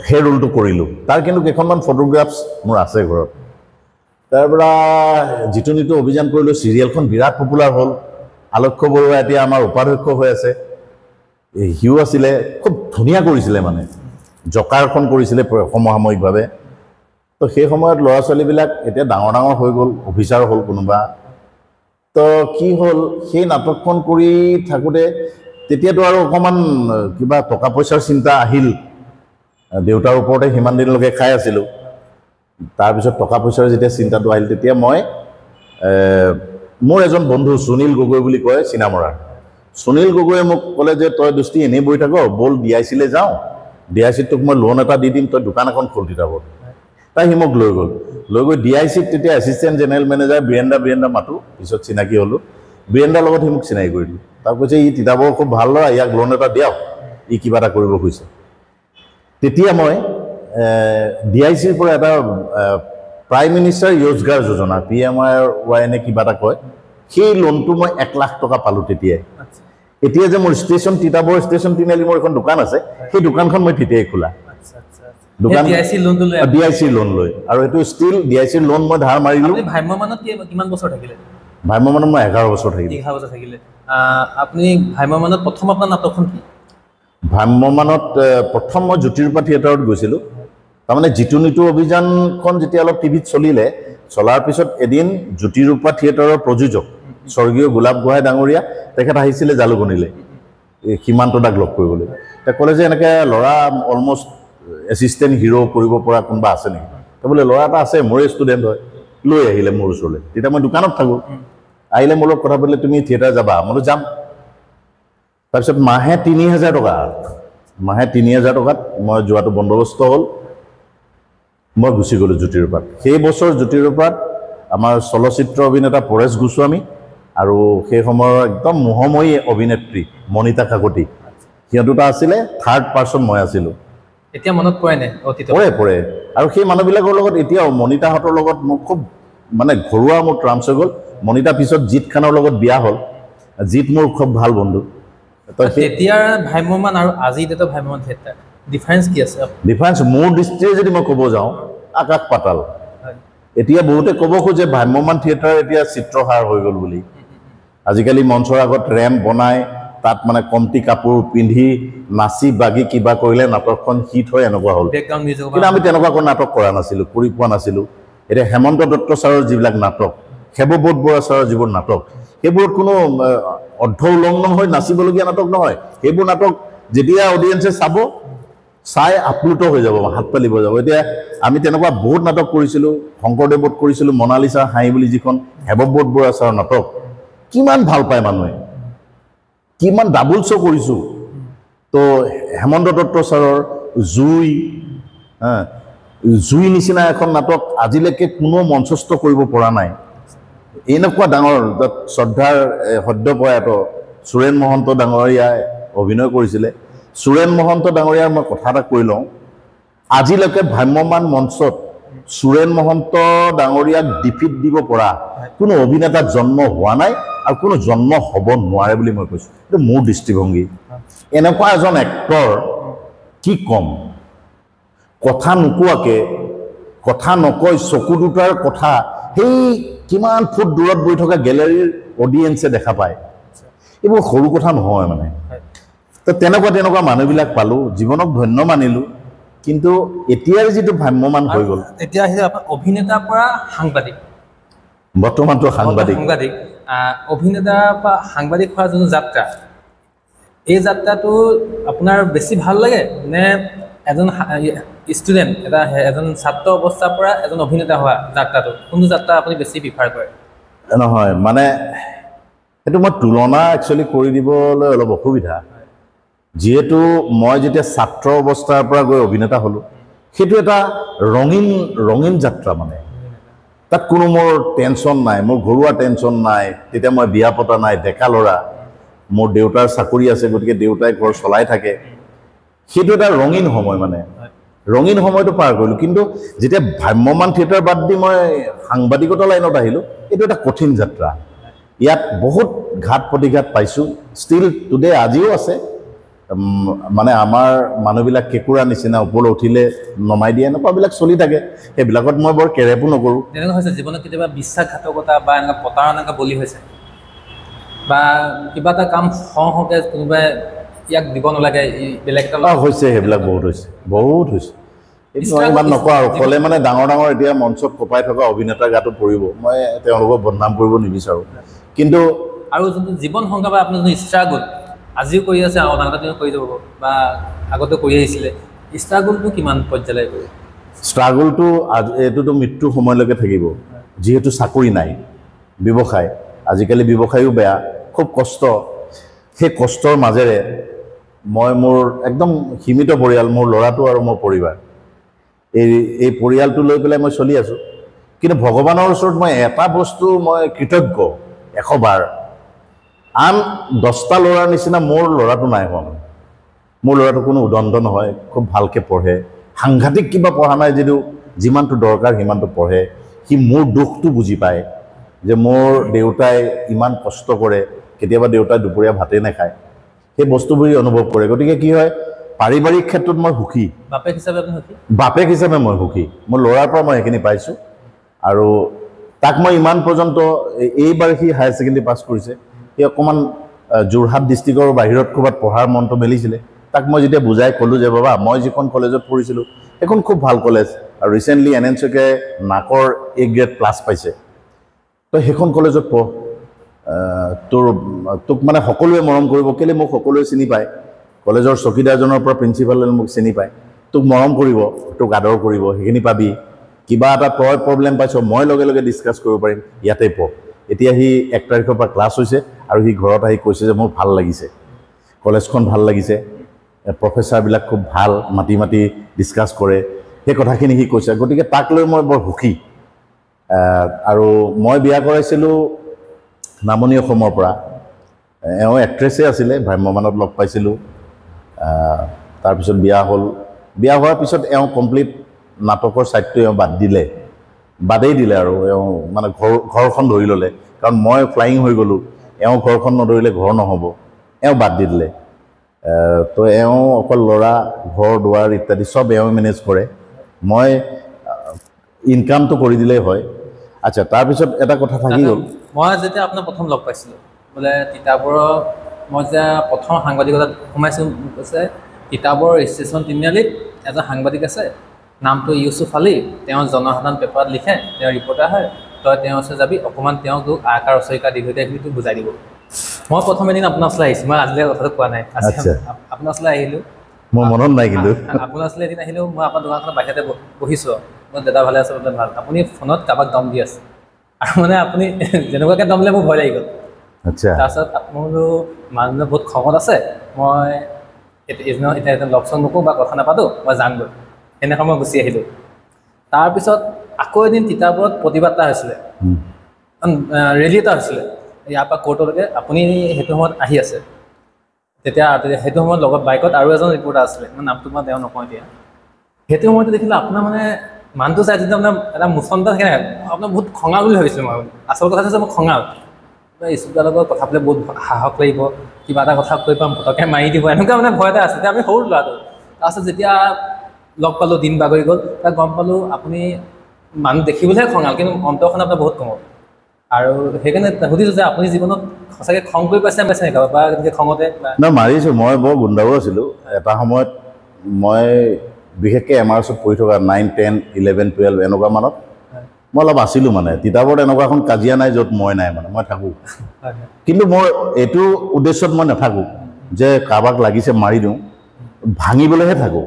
সেই ৰোলটো কৰিলোঁ। তাৰ কিন্তু কেইখনমান ফটোগ্ৰাফছ মোৰ আছে ঘৰত। তাৰ পৰা জিতু নিতু অভিযান কৰিলোঁ। চিৰিয়েলখন বিৰাট পপুলাৰ হ'ল। আলক্ষ্য বৰুৱা এতিয়া আমাৰ উপাধ্যক্ষ হৈ আছে। সিও আছিলে, খুব ধুনীয়া কৰিছিলে, মানে জকাৰখন কৰিছিলে সমসাময়িকভাৱে। তো সেই সময়ত ল'ৰা ছোৱালীবিলাক এতিয়া ডাঙৰ ডাঙৰ হৈ গ'ল, অফিচাৰ হ'ল কোনোবা। তো কি হ'ল, সেই নাটকখন কৰি থাকোঁতে তেতিয়াতো আৰু অকণমান কিবা টকা পইচাৰ চিন্তা আহিল। দেউতাৰ ওপৰতে সিমান দিনলৈকে খাই আছিলোঁ। তাৰপিছত টকা পইচাৰ যেতিয়া চিন্তাটো আহিল, তেতিয়া মই মোৰ এজন বন্ধু সুনীল গগৈ বুলি কয় চিনামৰাৰ, সুনীল গগৈয়ে মোক ক'লে যে তই দোস্তি এনেই বহি থাক, ব'ল DIC-লে যাওঁ, DIC-ত তোক মই লোন এটা দি দিম, তই দোকান এখন খোল তিতাবৰত। তাই সি মোক লৈ গৈ DIC-ত তেতিয়া এছিষ্টেণ্ট জেনেৰেল মেনেজাৰ বীৰেন্দ্ৰ মাতো, পিছত চিনাকি হ'লোঁ। বীৰেন্দ্ৰৰ লগত সি মোক চিনাকি কৰি দিলোঁ। তাক কৈছে ই তিতাবৰ খুব ভাল ল'ৰা, ইয়াক লোন এটা দিয়ক, ই কিবা এটা কৰিব খুজিছে। তেতিয়া মই DIC-ৰ পৰা এটা প্ৰাইম মিনিষ্টাৰ ৰোজগাৰ যোজনা, PMY নে কিবা এটা কয়, সেই লোনটো মই 1 লাখ টকা পালোঁ তেতিয়াই। এতিয়া যে মোৰ ষ্টেচন তিতাবৰ ষ্টেচন তিনিআলি মোৰ এখন দোকান আছে, সেই দোকানখন মই তেতিয়াই খোলা। দোকান DIC লোন লৈ, আৰু এইটো ষ্টিল DIC লোন মই ধাৰ মাৰিলোঁ। ভ্ৰাম্যমানত কিমান বছৰ থাকিলে? ভ্ৰাম্যমানত মই 11 বছৰ থাকিলোঁ। 11 বছৰ থাকিলে। আপুনি ভ্ৰাম্যমানত প্ৰথম আপোনাৰ নাটকখন কি? ভ্ৰাম্যমানত প্ৰথম মই জ্যোতিৰূপা থিয়েটাৰত গৈছিলোঁ। তাৰমানে জিতু নিতু অভিযানখন যেতিয়া অলপ টিভিত চলিলে, চলাৰ পিছত এদিন জ্যোতিৰূপা থিয়েটাৰৰ প্ৰযোজক স্বৰ্গীয় গোলাপ গোহাঁই ডাঙৰীয়া, তেখেত আহিছিলে জালুকনীলৈ সীমান্ত দাক লগ কৰিবলৈ। তেওঁ ক'লে যে এনেকৈ ল'ৰা অলমষ্ট এছিষ্টেণ্ট হিৰ' কৰিব পৰা কোনোবা আছে নেকি? তেওঁ বোলে ল'ৰা এটা আছে, মোৰে ষ্টুডেণ্ট হয়। লৈ আহিলে মোৰ ওচৰলৈ। তেতিয়া মই দোকানত থাকোঁ। আহিলে মোৰ লগত কথা পাতিলে, তুমি থিয়েটাৰ যাবা? মই বোলো যাম। তাৰপিছত মাহে 3000 টকা, মাহে 3000 টকাত মই যোৱাটো বন্দবস্ত হ'ল। মই গুচি গ'লোঁ জ্যোতিৰূপাত। সেই বছৰ জ্যোতিৰূপাত আমাৰ চলচ্চিত্ৰ অভিনেতা পৰেশ গোস্বামী আৰু সেই সময়ৰ একদম মোহময়ী অভিনেত্ৰী মণিতা কাকতি, সিহঁত দুটা আছিলে। থাৰ্ড পাৰ্চন মই আছিলোঁ। এতিয়া মনত পৰে নে? পৰে। আৰু সেই মানুহবিলাকৰ লগত এতিয়াও মণিতাহঁতৰ লগত মোক খুব মানে ঘৰুৱা মোৰ ট্ৰামছ হৈ গ'ল। মণিতা পিছত জিৎ খানৰ লগত বিয়া হ'ল। জিৎ মোৰ খুব ভাল বন্ধু। তেতিয়াৰ ভ্ৰাম্যমান আৰু আজি এটা ভ্ৰাম্যমান থিয়েটাৰ ডিফাৰেঞ্চ কি আছে? ডিফাৰেঞ্চ মোৰ দৃষ্টিৰে যদি মই ক'ব যাওঁ, আকাশ পাতাল। এতিয়া বহুতে ক'ব খোজে ভ্ৰাম্যমান থিয়েটাৰ এতিয়া চিত্ৰহাৰ হৈ গ'ল বুলি। আজিকালি মঞ্চৰ আগত ৰেম্প বনাই, তাত মানে কমটি কাপোৰ পিন্ধি নাচি বাগি কিবা কৰিলে নাটকখন হিট হয়, এনেকুৱা হ'ল। কিন্তু আমি তেনেকুৱা নাটক কৰা নাছিলোঁ, কৰি পোৱা নাছিলোঁ। এতিয়া হেমন্ত দত্ত ছাৰৰ যিবিলাক নাটক, সেৱব্ৰত বৰা ছাৰৰ যিবোৰ নাটক, সেইবোৰত কোনো অৰ্ধ উলংঘন হৈ নাচিবলগীয়া নাটক নহয়। সেইবোৰ নাটক যেতিয়া অডিয়েঞ্চে চাই আপ্লুত হৈ যাব, হাত পেলিব যাব। এতিয়া আমি তেনেকুৱা বহুত নাটক কৰিছিলোঁ। শংকৰদেৱত কৰিছিলোঁ মনালিছা হাঁহি বুলি, যিখন হেমব্ৰত বৰা ছাৰৰ নাটক। কিমান ভাল পায় মানুহে, কিমান ডাবুল শ্ব' কৰিছোঁ। তো হেমন্ত দত্ত ছাৰৰ জুই নিচিনা এখন নাটক আজিলৈকে কোনো মঞ্চস্থ কৰিব পৰা নাই। এনেকুৱা ডাঙৰ শ্ৰদ্ধাৰ সদ্য প্ৰয়াত সুৰেণ মহন্ত ডাঙৰীয়াই অভিনয় কৰিছিলে। সুৰেণ মহন্ত ডাঙৰীয়াৰ মই কথা এটা কৈ লওঁ, আজিলৈকে ভ্ৰাম্যমান মঞ্চত সুৰেণ মহন্ত ডাঙৰীয়াক ডিফিট দিব পৰা কোনো অভিনেতা জন্ম হোৱা নাই, আৰু কোনো জন্ম হ'ব নোৱাৰে বুলি মই কৈছোঁ। এইটো মোৰ দৃষ্টিভংগী। এনেকুৱা এজন এক্টৰ, কি ক'ম, কথা নোকোৱাকৈ, কথা নকৈ চকু দুটাৰ কথা সেই কিমান ফুট দূৰত বহি থকা গেলেৰীৰ অডিয়েঞ্চে দেখা পায়। এইবোৰ সৰু কথা নহয় মানে। তো তেনেকুৱা মানুহবিলাক পালোঁ, জীৱনক ধন্য মানিলোঁ। কিন্তু এতিয়াৰ যিটো ভ্ৰাম্যমান হৈ গ'ল, এতিয়া আহিলে আপোনাৰ অভিনেতাৰ পৰা সাংবাদিক, বৰ্তমানটো সাংবাদিক। অভিনেতা বা সাংবাদিক হোৱাৰ যোনটো যাত্ৰা এই যাত্ৰাটো আপোনাৰ বেছি ভাল লাগে নে এজন ষ্টুডেণ্ট এজন ছাত্ৰ অৱস্থাৰ পৰা এজন অভিনেতা হোৱা যাত্ৰাটো কোনটো যাত্ৰা আপুনি বেছি প্ৰিফাৰ কৰে নহয় মানে সেইটো মই তুলনা একচুৱেলি কৰি দিবলৈ অলপ অসুবিধা যিহেতু মই যেতিয়া ছাত্ৰ অৱস্থাৰ পৰা গৈ অভিনেতা হ'লোঁ সেইটো এটা ৰঙীন যাত্ৰা মানে তাত কোনো মোৰ টেনশ্যন নাই মোৰ ঘৰুৱা টেনশ্যন নাই তেতিয়া মই বিয়া পতা নাই ডেকা ল'ৰা মোৰ দেউতাৰ চাকৰি আছে গতিকে দেউতাই ঘৰ চলাই থাকে সেইটো এটা ৰঙীন সময় মানে ৰঙীন সময়টো পাৰ কৰিলোঁ কিন্তু যেতিয়া ভ্ৰাম্যমান থিয়েটাৰ বাদ দি মই সাংবাদিকতা লাইনত আহিলোঁ এইটো এটা কঠিন যাত্ৰা ইয়াত বহুত ঘাট প্ৰতিঘাত পাইছোঁ ষ্টিল টুডে আজিও আছে মানে আমাৰ মানুহবিলাক কেঁকুৰা নিচিনা ওপৰলৈ উঠিলে নমাই দিয়ে এনেকুৱাবিলাক চলি থাকে সেইবিলাকত মই বৰ কেৰেপো নকৰোঁ তেনেকুৱা হৈছে জীৱনত কেতিয়াবা বিশ্বাসঘাতকতা বা এনেকুৱা প্ৰতাৰণা বলি হৈছে বা কিবা এটা কাম হওঁতে কোনোবাই ইয়াক দিব নালাগে বেলেগ এটা হৈছে সেইবিলাক বহুত হৈছে এইটো ইমান নকওঁ আৰু ক'লে মানে ডাঙৰ এতিয়া মঞ্চত কপাই থকা অভিনেতাৰ গাতো পৰিব মই তেওঁলোকক বদনাম কৰিব নিবিচাৰোঁ কিন্তু আৰু যোনটো জীৱন সংগ্ৰাম বা আপোনাৰ যোনটো ষ্ট্ৰাগল আজিও কৰি আছে অনাগত দিনত কৰি যাব বা আগতে কৰি আহিছিলে ষ্ট্ৰাগলটো কিমান পৰ্যায়লৈ কৰিব ষ্ট্ৰাগলটো এইটোতো মৃত্যুৰ সময়লৈকে থাকিব যিহেতু চাকৰি নাই ব্যৱসায় আজিকালি ব্যৱসায়ো বেয়া খুব কষ্ট সেই কষ্টৰ মাজেৰে মই মোৰ একদম সীমিত পৰিয়াল মোৰ ল'ৰাটো আৰু মোৰ পৰিবাৰ এই পৰিয়ালটো লৈ পেলাই মই চলি আছোঁ কিন্তু ভগৱানৰ ওচৰত মই এটা বস্তু মই কৃতজ্ঞ 100 বাৰ আন 10টা ল'ৰাৰ নিচিনা মোৰ ল'ৰাটো নাই হোৱা মোৰ ল'ৰাটো কোনো উদণ্ড নহয় খুব ভালকৈ পঢ়ে সাংঘাতিক কিবা পঢ়া নাই যদিও যিমানটো দৰকাৰ সিমানটো পঢ়ে সি মোৰ দুখটো বুজি পায় যে মোৰ দেউতাই ইমান কষ্ট কৰে কেতিয়াবা দেউতাই দুপৰীয়া ভাতেই নাখায় সেই বস্তুবোৰ অনুভৱ কৰে গতিকে কি হয় পাৰিবাৰিক ক্ষেত্ৰত মই সুখী বাপেক হিচাপে মই সুখী মোৰ ল'ৰাৰ পৰা মই সেইখিনি পাইছোঁ আৰু তাক মই ইমান পৰ্যন্ত এইবাৰ সি হায়াৰ ছেকেণ্ডেৰী পাছ কৰিছে সি অকণমান যোৰহাট ডিষ্ট্ৰিক্টৰ বাহিৰত ক'ৰবাত পঢ়াৰ মনটো মেলিছিলে তাক মই যেতিয়া বুজাই ক'লোঁ যে বাবা মই যিখন কলেজত পঢ়িছিলোঁ সেইখন খুব ভাল কলেজ আৰু ৰিচেণ্টলি NN শইকীয়াই নাকৰ A গ্ৰেড প্লাছ পাইছে তই সেইখন কলেজত পঢ় তোক মানে সকলোৱে মৰম কৰিব কেলৈ মোক সকলোৱে চিনি পায় কলেজৰ চকীদাৰজনৰ পৰা প্ৰিন্সিপালে মোক চিনি পায় তোক মৰম কৰিব তোক আদৰ কৰিব সেইখিনি পাবি কিবা এটা তই প্ৰব্লেম পাইছ মই লগে লগে ডিছকাছ কৰিব পাৰিম ইয়াতে পঢ় এতিয়া সি 1 তাৰিখৰ পৰা ক্লাছ হৈছে আৰু সি ঘৰত আহি কৈছে যে মোৰ ভাল লাগিছে কলেজখন ভাল লাগিছে প্ৰফেচাৰবিলাক খুব ভাল মাতি ডিছকাছ কৰে সেই কথাখিনি সি কৈছে গতিকে তাক লৈ মই বৰ সুখী আৰু মই বিয়া কৰাইছিলোঁ নামনি অসমৰ পৰা এওঁ এক্ট্ৰেছে আছিলে ভ্ৰাম্যমানত লগ পাইছিলোঁ তাৰপিছত বিয়া হোৱাৰ পিছত এওঁ কমপ্লিট নাটকৰ ছাইডটো এওঁ বাদেই দিলে আৰু এওঁ মানে ঘৰখন ধৰি ল'লে কাৰণ মই ফ্লাইং হৈ গ'লোঁ এওঁ ঘৰখন নধৰিলে ঘৰ নহ'ব এওঁ বাদ দি দিলে তো এওঁ অকল ল'ৰা ঘৰ দুৱাৰ ইত্যাদি চব এওঁ মেনেজ কৰে মই ইনকামটো কৰি দিলেই হয় আচ্ছা তাৰপিছত এটা কথা থাকি গ'ল মই যেতিয়া আপোনাক প্ৰথম লগ পাইছিলোঁ বোলে তিতাবৰৰ মই যেতিয়া প্ৰথম সাংবাদিকতাত সোমাইছোঁ কৈছে তিতাবৰ ষ্টেচন তিনিআলিত এজন সাংবাদিক আছে নামটো ইউচুফ আলী তেওঁ জনসাধাৰণ পেপাৰত লিখে তেওঁ ৰিপৰ্টাৰ হয় তই তেওঁৰ ওচৰত যাবি অকণমান তেওঁক আকাৰ ৰচয়িকা দীঘলীয়া তোক বুজাই দিব মই প্ৰথম এদিন আপোনাৰ ওচৰলৈ আহিছোঁ মই আজিলৈকে কথাটো কোৱা নাই আপোনাৰ ওচৰলৈ আহিলোঁ মোৰ মনত নাই কিন্তু আপোনাৰ ওচৰলৈ এদিন আহিলোঁ মই আপোনাৰ দোকানখনৰ বাহিৰতে বহিছোঁ মই দাদা ভালে আছে বোলে ভাল আপুনি ফোনত কাৰোবাক দম দি আছে আৰু মানে আপুনি যেনেকুৱাকৈ দম দিলে মোৰ ভয় লাগি গ'ল আচ্ছা তাৰপিছত মই বোলো মানুহজনে বহুত খঙত আছে মই এতিয়া লগ চং নকৰোঁ বা কথা নাপাতোঁ মই যামগৈ সেনেকৈ মই গুচি আহিলোঁ তাৰপিছত আকৌ এদিন তিতাবৰত প্ৰতিবাদ এটা হৈছিলে ৰেলী এটা হৈছিলে ইয়াৰ পৰা কোৰ্টলৈকে আপুনি সেইটো সময়ত আহি আছে তেতিয়া সেইটো সময়ত লগত বাইকত আৰু এজন ৰিপৰ্টাৰ আছিলে মই নামটো মই তেওঁ নকওঁ এতিয়া সেইটো সময়তে দেখিলোঁ আপোনাৰ মানে মানুহটো চাই যেতিয়া আপোনাৰ এটা মুচন্তা থাকে আপোনাৰ বহুত খঙাল বুলি ভাবিছিলোঁ মই আচল কথা হৈছে মই খঙাল স্কুলৰ লগত কথা পাতিলে বহুত সাহস লাগিব কিবা এটা কথা কৈ পাম পটককৈ মাৰি দিব এনেকুৱা মানে ভয় এটা আছে তেতিয়া আমি সৰু ল'ৰাটো তাৰপিছত যেতিয়া লগ পালোঁ দিন বাগৰি গ'ল তাত গম পালোঁ আপুনি মানুহ দেখিবলৈহে খঙাল কিন্তু অন্তৰখন আপোনাৰ বহুত কমল আৰু সেইকাৰণে সুধিছোঁ যে আপুনি জীৱনত সঁচাকৈ খং কৰি পাইছে নেকি বা এনেকৈ খঙতে নাই মাৰিছোঁ মই বৰ গুণ্ডাও আছিলোঁ এটা সময়ত মই বিশেষকৈ MRSত পঢ়ি থকা 9, 10, 11, 12 এনেকুৱা মানত মই অলপ আছিলোঁ মানে তিতাবৰত এনেকুৱা এখন কাজিয়া নাই য'ত মই নাই মানে মই থাকোঁ কিন্তু মই এইটো উদ্দেশ্যত মই নাথাকোঁ যে কাৰোবাক লাগিছে মাৰি দিওঁ ভাঙিবলৈহে থাকোঁ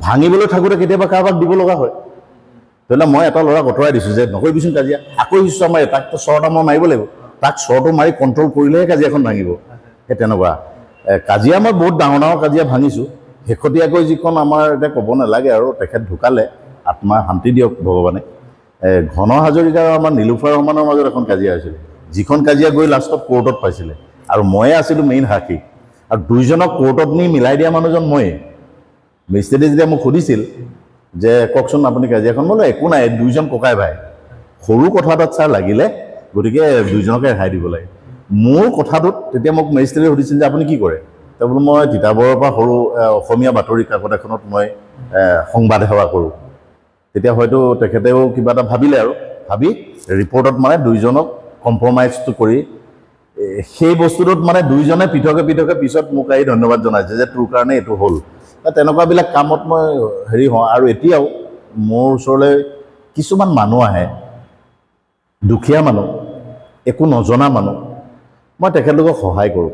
ভাঙিবলৈ থাকোঁতে কেতিয়াবা কাৰোবাক দিব লগা হয় ধৰি লওক মই এটা ল'ৰাক আঁতৰাই দিছোঁ যে নকৰিবিচোন কাজিয়া আকৌ শিষ্য আমাৰ তাকতো চৰটা মই মাৰিব লাগিব তাক চৰটো মাৰি কণ্ট্ৰল কৰিলেহে কাজিয়াখন ভাঙিব সেই তেনেকুৱা কাজিয়া মই বহুত ডাঙৰ ডাঙৰ কাজিয়া ভাঙিছোঁ শেহতীয়াকৈ যিখন আমাৰ এতিয়া ক'ব নালাগে আৰু তেখেত ঢুকালে আত্মা শান্তি দিয়ক ভগৱানে ঘন হাজৰিকা আৰু আমাৰ নীলোফাৰ ৰহমানৰ মাজত এখন কাজিয়া হৈছিলে যিখন কাজিয়া গৈ লাষ্টত কোৰ্টত পাইছিলে আৰু ময়ে আছিলোঁ মেইন সাক্ষী আৰু দুইজনক কোৰ্টত নি মিলাই দিয়া মানুহজন ময়ে মেজিষ্ট্ৰেটে যেতিয়া মোক সুধিছিল যে কওকচোন আপুনি কাজিয়াখন বোলো একো নাই দুইজন ককাই ভাই সৰু কথা এটাত ছাৰ লাগিলে গতিকে দুইজনকে ৰেহাই দিব লাগে মোৰ কথাটোত তেতিয়া মোক মেজিষ্ট্ৰেটে সুধিছিল যে আপুনি কি কৰে তেওঁ বোলো মই তিতাবৰৰ পৰা সৰু অসমীয়া বাতৰি কাকত এখনত মই সংবাদ সেৱা কৰোঁ তেতিয়া হয়তো তেখেতেও কিবা এটা ভাবিলে আৰু ভাবি ৰিপৰ্টত মানে দুইজনক কম্প্ৰমাইজটো কৰি সেই বস্তুটোত মানে দুইজনে পৃথকে পৃথকে পিছত মোক আহি ধন্যবাদ জনাইছে যে তোৰ কাৰণে এইটো হ'ল তেনেকুৱাবিলাক কামত মই হেৰি হওঁ আৰু এতিয়াও মোৰ ওচৰলৈ কিছুমান মানুহ আহে দুখীয়া মানুহ একো নজনা মানুহ মই তেখেতলোকক সহায় কৰোঁ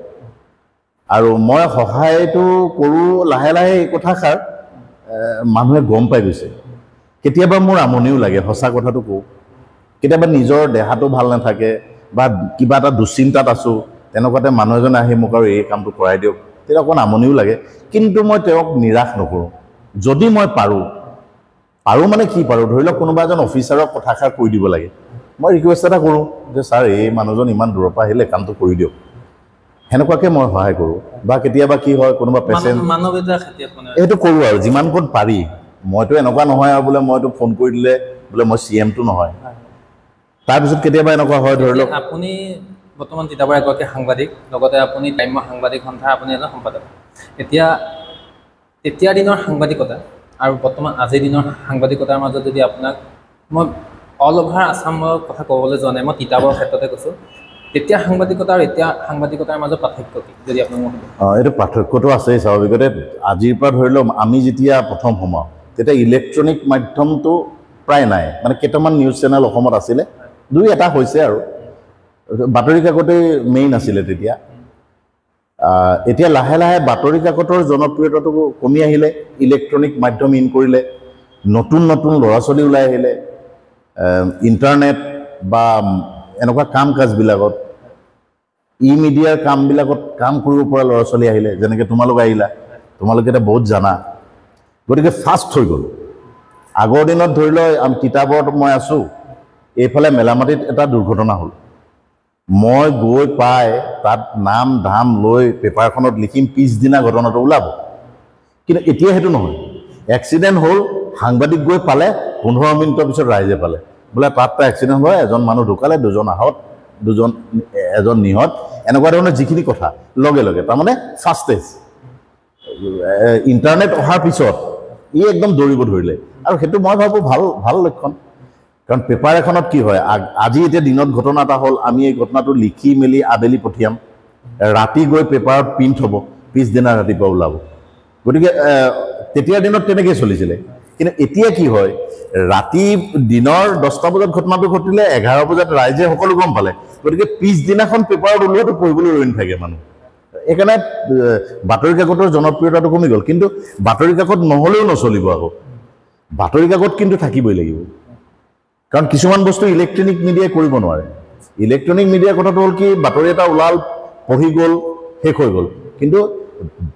আৰু মই সহায়টো কৰোঁ লাহে লাহে এই কথাষাৰ মানুহে গম পাই গৈছে কেতিয়াবা মোৰ আমনিও লাগে সঁচা কথাটো কওঁ কেতিয়াবা নিজৰ দেহাটো ভাল নাথাকে বা কিবা এটা দুশ্চিন্তাত আছোঁ তেনেকুৱাতে মানুহ এজনে আহি মোক আৰু এই কামটো কৰাই দিয়ক তেতিয়া অকণ আমনিও লাগে কিন্তু মই তেওঁক নিৰাশ নকৰোঁ যদি মই পাৰোঁ মানে কি পাৰোঁ ধৰি লওক কোনোবা এজন অফিচাৰক কথাষাৰ কৈ দিব লাগে মই ৰিকুৱেষ্ট এটা কৰোঁ যে ছাৰ এই মানুহজন ইমান দূৰৰ পৰা আহিলে কামটো কৰি দিয়ক সেনেকুৱাকৈ মই সহায় কৰোঁ বা কেতিয়াবা কি হয় কোনোবা পেচেণ্ট এইটো কৰোঁ আৰু যিমান কণ পাৰি মইতো এনেকুৱা নহয় আৰু বোলে মইতো ফোন কৰি দিলে বোলে মই CM-টো নহয় তাৰপিছত কেতিয়াবা এনেকুৱা হয় ধৰি লওক আপুনি বৰ্তমান তিতাবৰ এগৰাকী সাংবাদিক লগতে আপুনি গ্ৰাম্য সাংবাদিক সন্থাৰ আপুনি এজন সম্পাদক এতিয়া দিনৰ সাংবাদিকতা আৰু বৰ্তমান আজিৰ দিনৰ সাংবাদিকতাৰ মাজত যদি আপোনাক মই অল অভাৰ আছামৰ কথা ক'বলৈ যোৱা নাই মই তিতাবৰ ক্ষেত্ৰতে কৈছোঁ তেতিয়া সাংবাদিকতা আৰু এতিয়া সাংবাদিকতাৰ মাজত পাৰ্থক্য কি যদি আপোনাক মই এইটো পাৰ্থক্যটো আছেই স্বাভাৱিকতে আজিৰ পৰা ধৰি লওক আমি যেতিয়া প্ৰথম সোমাওঁ তেতিয়া ইলেক্ট্ৰনিক মাধ্যমটো প্ৰায় নাই মানে কেইটামান নিউজ চেনেল অসমত আছিলে দুই এটা হৈছে আৰু বাতৰি কাকতেই মেইন আছিলে তেতিয়া এতিয়া লাহে লাহে বাতৰি কাকতৰ জনপ্ৰিয়তাটো কমি আহিলে ইলেক্ট্ৰনিক মাধ্যম ইন কৰিলে নতুন নতুন ল'ৰা ছোৱালী ওলাই আহিলে ইণ্টাৰনেট বা এনেকুৱা কাম কাজবিলাকত মিডিয়াৰ কামবিলাকত কাম কৰিব পৰা ল'ৰা ছোৱালী আহিলে যেনেকৈ তোমালোক আহিলা তোমালোকে এতিয়া বহুত জানা গতিকে ফাষ্ট হৈ গ'ল আগৰ দিনত ধৰি লওক আমি তিতাবৰত মই আছোঁ এইফালে মেলামাটিত এটা দুৰ্ঘটনা হ'ল মই গৈ পাই তাত নাম ধাম লৈ পেপাৰখনত লিখিম পিছদিনা ঘটনাটো ওলাব কিন্তু এতিয়া সেইটো নহয় এক্সিডেণ্ট হ'ল সাংবাদিক গৈ পালে 15 মিনিটৰ পিছত ৰাইজে পালে বোলে তাত এটা এক্সিডেণ্ট হয় এজন মানুহ ঢুকালে দুজন আহত এজন নিহত এনেকুৱা ধৰণৰ যিখিনি কথা লগে লগে তাৰমানে ফাষ্টেজ ইণ্টাৰনেট অহাৰ পিছত ই একদম দৌৰিব ধৰিলে আৰু সেইটো মই ভাবোঁ ভাল লক্ষণ কাৰণ পেপাৰ এখনত কি হয় আজি এতিয়া দিনত ঘটনা এটা হ'ল আমি এই ঘটনাটো লিখি মেলি আবেলি পঠিয়াম ৰাতি গৈ পেপাৰত প্ৰিণ্ট হ'ব পিছদিনা ৰাতিপুৱা ওলাব গতিকে তেতিয়াৰ দিনত তেনেকৈ চলিছিলে কিন্তু এতিয়া কি হয় ৰাতি দিনৰ 10টা বজাত ঘটনাটো ঘটিলে 11 বজাত ৰাইজে সকলো গম পালে গতিকে পিছদিনাখন পেপাৰত ওলোৱাটো পঢ়িবলৈ ৰৈ নাথাকে মানুহ এইকাৰণে বাতৰি কাকতৰ জনপ্ৰিয়তাটো কমি গ'ল কিন্তু বাতৰি কাকত নহ'লেও নচলিব আকৌ বাতৰি কাকত কিন্তু থাকিবই লাগিব কাৰণ কিছুমান বস্তু ইলেক্ট্ৰনিক মিডিয়াই কৰিব নোৱাৰে ইলেক্ট্ৰনিক মিডিয়াৰ কথাটো হ'ল কি বাতৰি এটা ওলাল পঢ়ি গ'ল শেষ হৈ গ'ল কিন্তু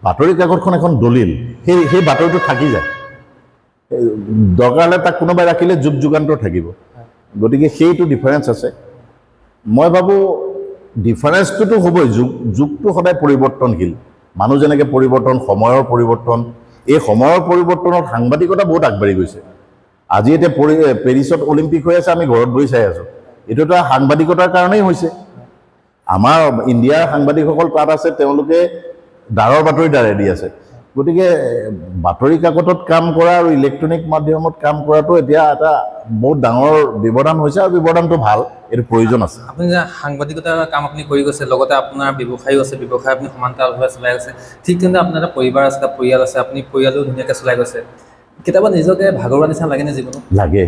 বাতৰি কাকতখন এখন দলিল সেই বাতৰিটো থাকি যায় দৰকাৰ হ'লে তাক কোনোবাই ৰাখিলে যুগ যুগান্তৰ থাকিব গতিকে সেইটো ডিফাৰেঞ্চ আছে মই ভাবোঁ ডিফাৰেঞ্চটোতো হ'বই যুগটো সদায় পৰিৱৰ্তনশীল মানুহ যেনেকৈ পৰিৱৰ্তন সময়ৰ পৰিৱৰ্তন এই সময়ৰ পৰিৱৰ্তনত সাংবাদিকতা বহুত আগবাঢ়ি গৈছে আজি এতিয়া পেৰিছত অলিম্পিক হৈ আছে আমি ঘৰত বহি চাই আছোঁ এইটো এটা সাংবাদিকতাৰ কাৰণেই হৈছে আমাৰ ইণ্ডিয়াৰ সাংবাদিকসকল তাত আছে তেওঁলোকে ডাঁৰৰ বাতৰি দ্বাৰাই দি আছে গতিকে বাতৰি কাকতত কাম কৰা আৰু ইলেক্ট্ৰনিক মাধ্যমত কাম কৰাটো এতিয়া এটা বহুত ডাঙৰ ব্যৱধান হৈছে আৰু ব্যৱধানটো ভাল এইটো প্ৰয়োজন আছে আপুনি যে সাংবাদিকতাৰ কাম আপুনি কৰি গৈছে লগতে আপোনাৰ ব্যৱসায়ো আছে ব্যৱসায় আপুনি সমান্তৰালভাৱে চলাই গৈছে ঠিক তেনেদৰে আপোনাৰ এটা পৰিবাৰ আছে এটা পৰিয়াল আছে আপুনি পৰিয়ালো ধুনীয়াকৈ চলাই গৈছে কেতিয়াবা নিজকে ভাগৰুৱা নিচিনা লাগেনে জীৱনত লাগে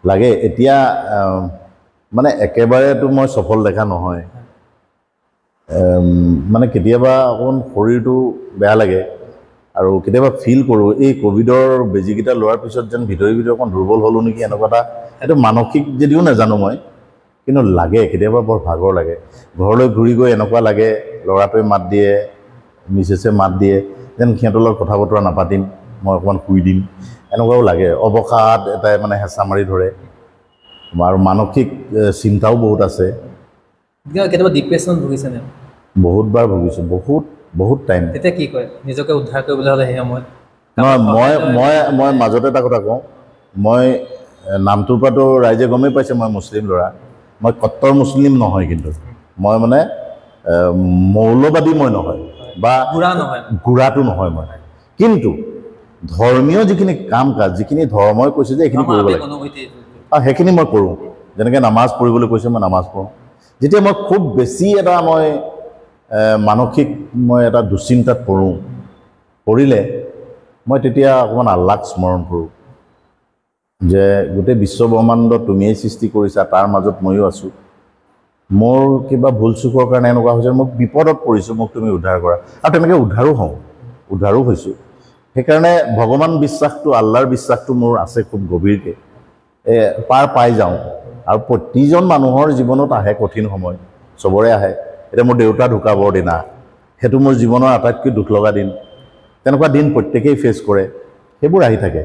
লাগে এতিয়া মানে একেবাৰেতো মই সফল দেখা নহয় মানে কেতিয়াবা অকণ শৰীৰটো বেয়া লাগে আৰু কেতিয়াবা ফিল কৰোঁ এই কোভিডৰ বেজীকেইটা লোৱাৰ পিছত যেন ভিতৰি অকণ দুৰ্বল হ'লো নেকি এনেকুৱা এটা এইটো মানসিক যদিও নাজানো মই কিন্তু লাগে কেতিয়াবা বৰ ভাগৰ লাগে ঘৰলৈ ঘূৰি গৈ এনেকুৱা লাগে ল'ৰাটোৱে মাত দিয়ে মিছেছে মাত দিয়ে যেন সিহঁতৰ লগত কথা বতৰা নাপাতিম মই অকণমান শুই দিম এনেকুৱাও লাগে অৱসাদ এটাই মানে হেঁচা মাৰি ধৰে আৰু মানসিক চিন্তাও বহুত আছে কেতিয়াবা ডিপ্ৰেশ্যন ভুগিছেনে বহুতবাৰ ভুগিছোঁ বহুত টাইম তেতিয়া কি কয় নিজকে উদ্ধাৰ কৰিবলৈ হ'লে সেই সময়ত মই মাজতে এটা কথা কওঁ মই নামটোৰ পৰাতো ৰাইজে গমেই পাইছে মই মুছলিম ল'ৰা মই কট্টৰ মুছলিম নহয় কিন্তু মই মানে মৌলবাদী মই নহয় বা গুড়াটো নহয় মই কিন্তু ধৰ্মীয় যিখিনি কাম কাজ যিখিনি ধৰ্মই কৈছে যে এইখিনি কৰিব লাগে সেইখিনি মই কৰোঁ যেনেকৈ নামাজ পঢ়িবলৈ কৈছে মই নামাজ পঢ়োঁ যেতিয়া মই খুব বেছি এটা মই মানসিক মই এটা দুশ্চিন্তাত পৰিলে মই তেতিয়া অকণমান আল্লাহক স্মৰণ কৰোঁ যে গোটেই বিশ্বব্ৰহ্মাণ্ড তুমিয়েই সৃষ্টি কৰিছা তাৰ মাজত ময়ো আছোঁ মোৰ কিবা ভুল চুকৰ কাৰণে এনেকুৱা হৈছে মোক বিপদত পৰিছোঁ মোক তুমি উদ্ধাৰ কৰা আৰু তেনেকৈ উদ্ধাৰো হৈছোঁ সেইকাৰণে ভগৱান বিশ্বাসটো আল্লাহৰ বিশ্বাসটো মোৰ আছে খুব গভীৰকৈ পাৰ পাই যাওঁ আৰু প্ৰতিজন মানুহৰ জীৱনত আহে কঠিন সময় চবৰে আহে এতিয়া মোৰ দেউতা ঢুকাবৰ দিনা সেইটো মোৰ জীৱনৰ আটাইতকৈ দুখ লগা দিন তেনেকুৱা দিন প্ৰত্যেকেই ফেচ কৰে সেইবোৰ আহি থাকে